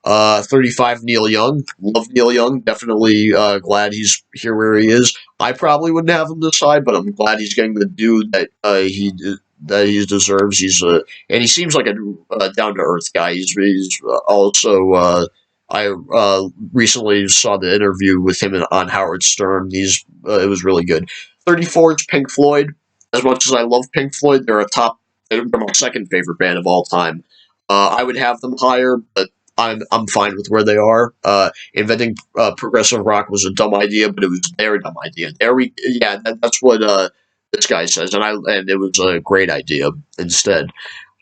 35, Neil Young. Love Neil Young. Definitely glad he's here where he is. I probably wouldn't have him this high, but I'm glad he's getting the due that he deserves. And he seems like a down to earth guy. He's also. I recently saw the interview with him on Howard Stern. It was really good. 34 is Pink Floyd. As much as I love Pink Floyd, they're my second favorite band of all time. I would have them higher, but I'm fine with where they are. Inventing progressive rock was a dumb idea, but it was their dumb idea. That's what this guy says, and it was a great idea instead.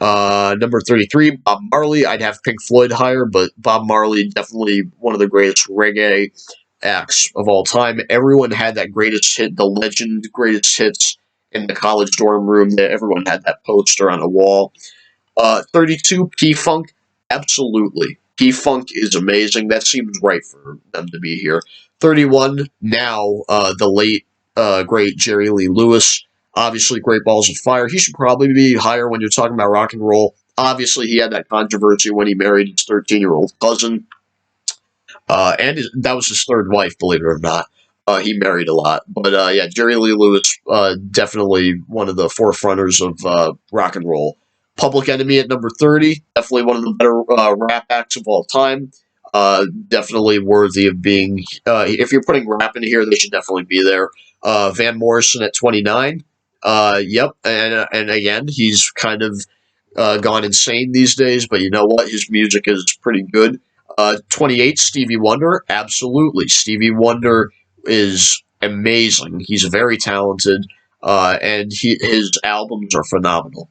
Number 33, Bob Marley. I'd have Pink Floyd higher, but Bob Marley, definitely one of the greatest reggae acts of all time. Everyone had that greatest hit, the legend greatest hits in the college dorm room. That everyone had that poster on a wall. 32, P-Funk. Absolutely. P-Funk is amazing. That seems right for them to be here. 31, now the late, great Jerry Lee Lewis. Obviously, Great Balls of Fire. He should probably be higher when you're talking about rock and roll. Obviously, he had that controversy when he married his 13-year-old cousin. That was his third wife, believe it or not. He married a lot. But yeah, Jerry Lee Lewis, definitely one of the forefronters of rock and roll. Public Enemy at number 30, definitely one of the better rap acts of all time. Definitely worthy of being. If you're putting rap in here, they should definitely be there. Van Morrison at 29. Yep, and again, he's kind of gone insane these days, but you know what? His music is pretty good. 28, Stevie Wonder. Absolutely. Stevie Wonder is amazing. He's very talented, and his albums are phenomenal.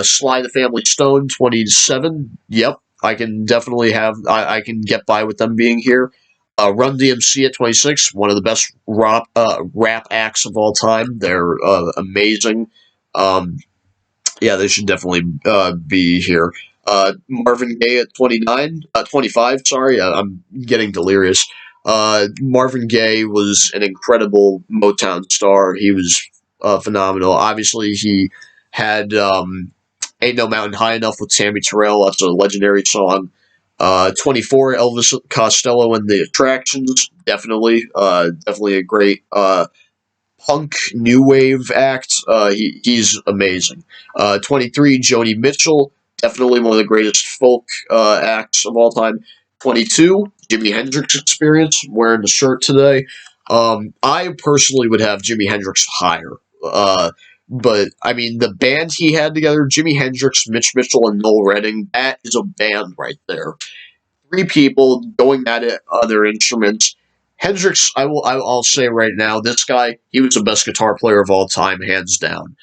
Sly the Family Stone, 27. Yep, I can definitely I can get by with them being here. Run DMC at 26, one of the best rap acts of all time. They're amazing. Um, yeah, they should definitely be here. Marvin Gaye at 29, 25, sorry, I'm getting delirious. Marvin Gaye was an incredible Motown star. He was phenomenal. Obviously, he had Ain't No Mountain High Enough with Tammy Terrell. That's a legendary song. 24, Elvis Costello and the Attractions. Definitely a great punk new wave act. He's amazing. 23, Joni Mitchell, definitely one of the greatest folk acts of all time. 22, Jimi Hendrix Experience, wearing the shirt today. I personally would have Jimi Hendrix higher. But I mean, the band he had together, Jimi Hendrix, Mitch Mitchell, and Noel Redding, that is a band right there. Three people going at it on their instruments. Hendrix, I'll say right now, this guy, he was the best guitar player of all time, hands down.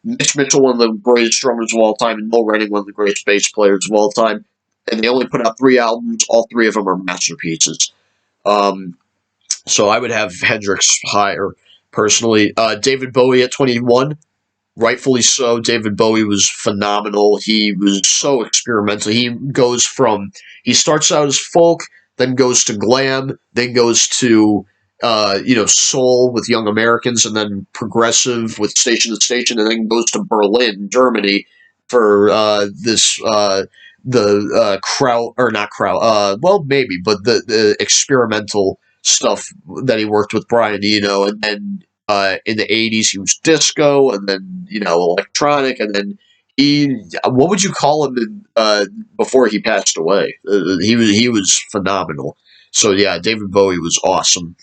Mitch Mitchell, one of the greatest drummers of all time, and Noel Redding, one of the greatest bass players of all time. And they only put out 3 albums. All three of them are masterpieces. Um, so I would have Hendrix higher, personally. David Bowie at 21, rightfully so. David Bowie was phenomenal. He was so experimental. He starts out as folk, then goes to glam, then goes to soul with Young Americans, and then progressive with Station to Station, and then goes to Berlin, Germany, for this the Kraut, or not Kraut. Well, maybe, but the experimental stuff that he worked with Brian Eno, and then in the 80s, he was disco, and then, electronic, and then what would you call him before he passed away? He was phenomenal. So yeah, David Bowie was awesome.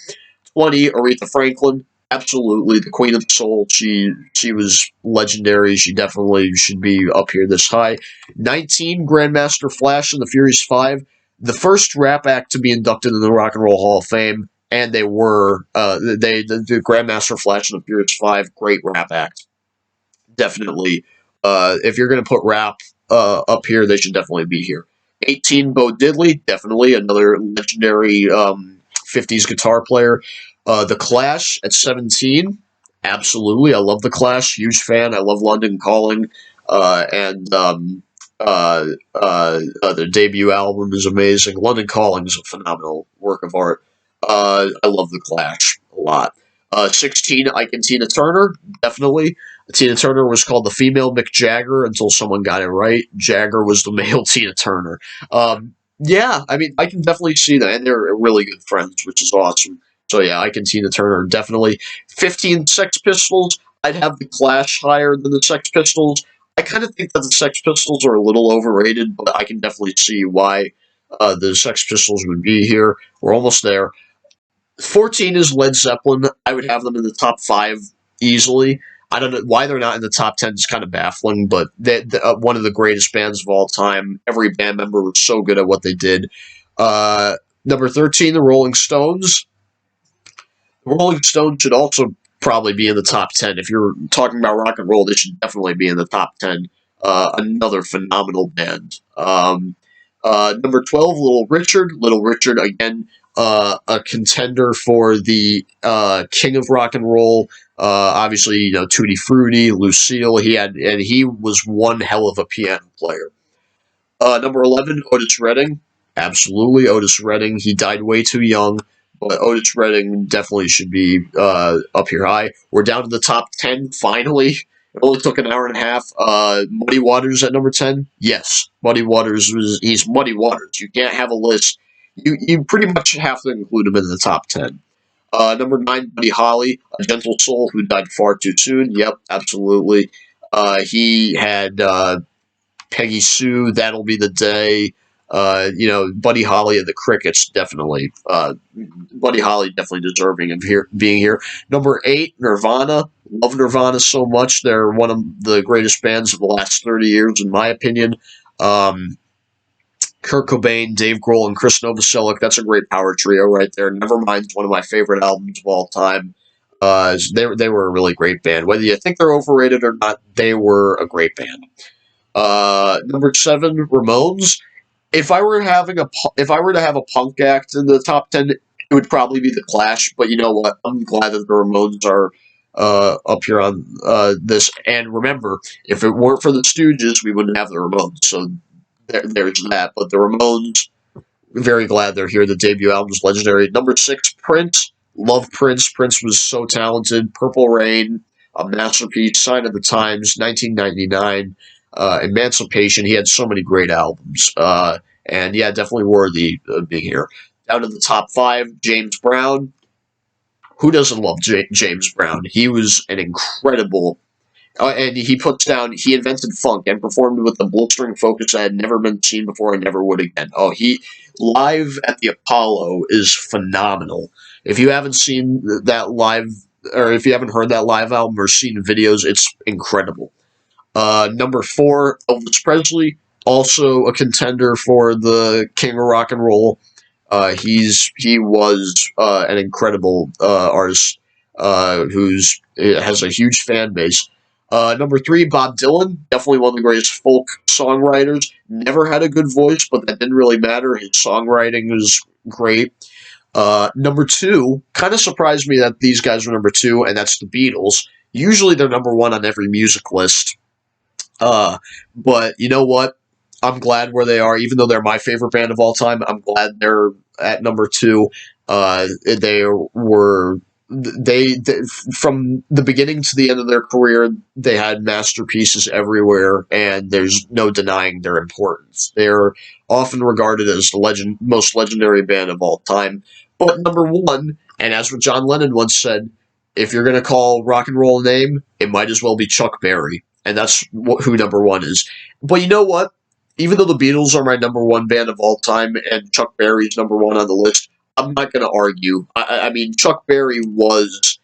20, Aretha Franklin, absolutely the queen of soul. She was legendary. She definitely should be up here this high. 19, Grandmaster Flash and the Furious Five, the first rap act to be inducted in the Rock and Roll Hall of Fame, and they were the Grandmaster Flash and the Furious Five, great rap act. Definitely, if you're going to put rap up here, they should definitely be here. 18, Bo Diddley, definitely another legendary 50s guitar player. The Clash at 17, absolutely. I love The Clash, huge fan. I love London Calling, and their debut album is amazing. London Calling is a phenomenal work of art. I love The Clash a lot. 16, Ike and Tina Turner, definitely. Tina Turner was called the female Mick Jagger until someone got it right. Jagger was the male Tina Turner. Yeah, I mean, I can definitely see that, and they're really good friends, which is awesome. So yeah, I can see the Turner, definitely. 15, Sex Pistols. I'd have the Clash higher than the Sex Pistols. I kind of think that the Sex Pistols are a little overrated, but I can definitely see why the Sex Pistols would be here. We're almost there. 14 is Led Zeppelin. I would have them in the top 5 easily. I don't know why they're not in the top 10. It's kind of baffling, but one of the greatest bands of all time. Every band member was so good at what they did. Number 13, the Rolling Stones. The Rolling Stones should also probably be in the top 10. If you're talking about rock and roll, they should definitely be in the top 10. Another phenomenal band. Number 12, Little Richard. Little Richard, again, a contender for the king of rock and roll. Obviously, Tutti Frutti, Lucille. He was one hell of a piano player. Number 11, Otis Redding. Absolutely, Otis Redding. He died way too young, but Otis Redding definitely should be up here high. We're down to the top 10, finally. It only took an hour and a half. Muddy Waters at number 10. Yes, Muddy Waters he's Muddy Waters. You can't have a list. You pretty much have to include him in the top 10. Number 9, Buddy Holly, a gentle soul who died far too soon. Yep, absolutely. He had Peggy Sue, That'll Be the Day. Buddy Holly and the Crickets, definitely. Buddy Holly definitely deserving of being here. Number 8, Nirvana. Love Nirvana so much. They're one of the greatest bands of the last 30 years, in my opinion. Kurt Cobain, Dave Grohl, and Chris Novoselic. That's a great power trio right there. Nevermind's one of my favorite albums of all time. They were a really great band. Whether you think they're overrated or not, they were a great band. Number 7, Ramones. if I were having a if I were to have a punk act in the top 10, it would probably be the Clash. But you know what? I'm glad that the Ramones are up here on this. And remember, if it weren't for the Stooges, we wouldn't have the Ramones. So there's that. But the Ramones, very glad they're here. The debut album is legendary. Number 6, Prince. Love Prince. Prince was so talented. Purple Rain, a masterpiece. Sign of the Times, 1999. Emancipation. He had so many great albums. And yeah, definitely worthy of being here. Down to the top 5, James Brown. Who doesn't love James Brown? He was an incredible and he invented funk and performed with a blistering focus that had never been seen before and never would again. Oh, he live at the Apollo is phenomenal. If you haven't seen that live, or if you haven't heard that live album or seen videos, it's incredible. Number 4, Elvis Presley, also a contender for the King of Rock and Roll. He was an incredible artist who's has a huge fan base. Number 3, Bob Dylan, definitely one of the greatest folk songwriters. Never had a good voice, but that didn't really matter. His songwriting was great. Number 2, kind of surprised me that these guys were number 2, and that's the Beatles. Usually they're number 1 on every music list. But you know what? I'm glad where they are, even though they're my favorite band of all time. I'm glad they're at number 2. They were they from the beginning to the end of their career, they had masterpieces everywhere, and there's no denying their importance. They're often regarded as the most legendary band of all time. But number 1, and as what John Lennon once said, if you're going to call rock and roll a name, it might as well be Chuck Berry, and that's who number 1 is. But you know what? Even though the Beatles are my number 1 band of all time and Chuck Berry's number 1 on the list, I'm not going to argue. I mean, Chuck Berry was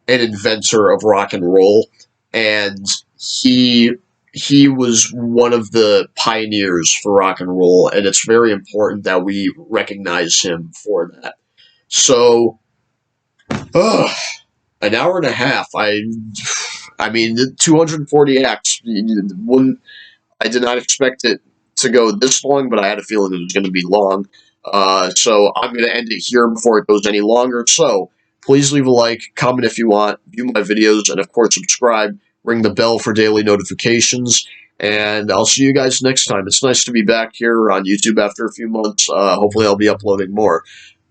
an inventor of rock and roll, and he was one of the pioneers for rock and roll, and it's very important that we recognize him for that. So, an hour and a half. I mean, 240 acts. I did not expect it to go this long, but I had a feeling it was going to be long. So I'm going to end it here before it goes any longer. So please leave a like, comment if you want, view my videos, and of course subscribe. Ring the bell for daily notifications. And I'll see you guys next time. It's nice to be back here on YouTube after a few months. Hopefully I'll be uploading more.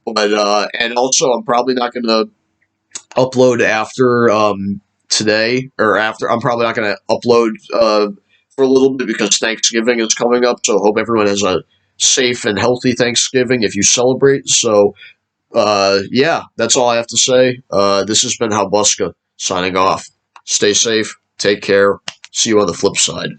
But and also I'm probably not going to upload after today, or after. I'm probably not going to upload for a little bit because Thanksgiving is coming up. So hope everyone has a safe and healthy Thanksgiving if you celebrate. So yeah, that's all I have to say. This has been Halbuska signing off. Stay safe. Take care. See you on the flip side.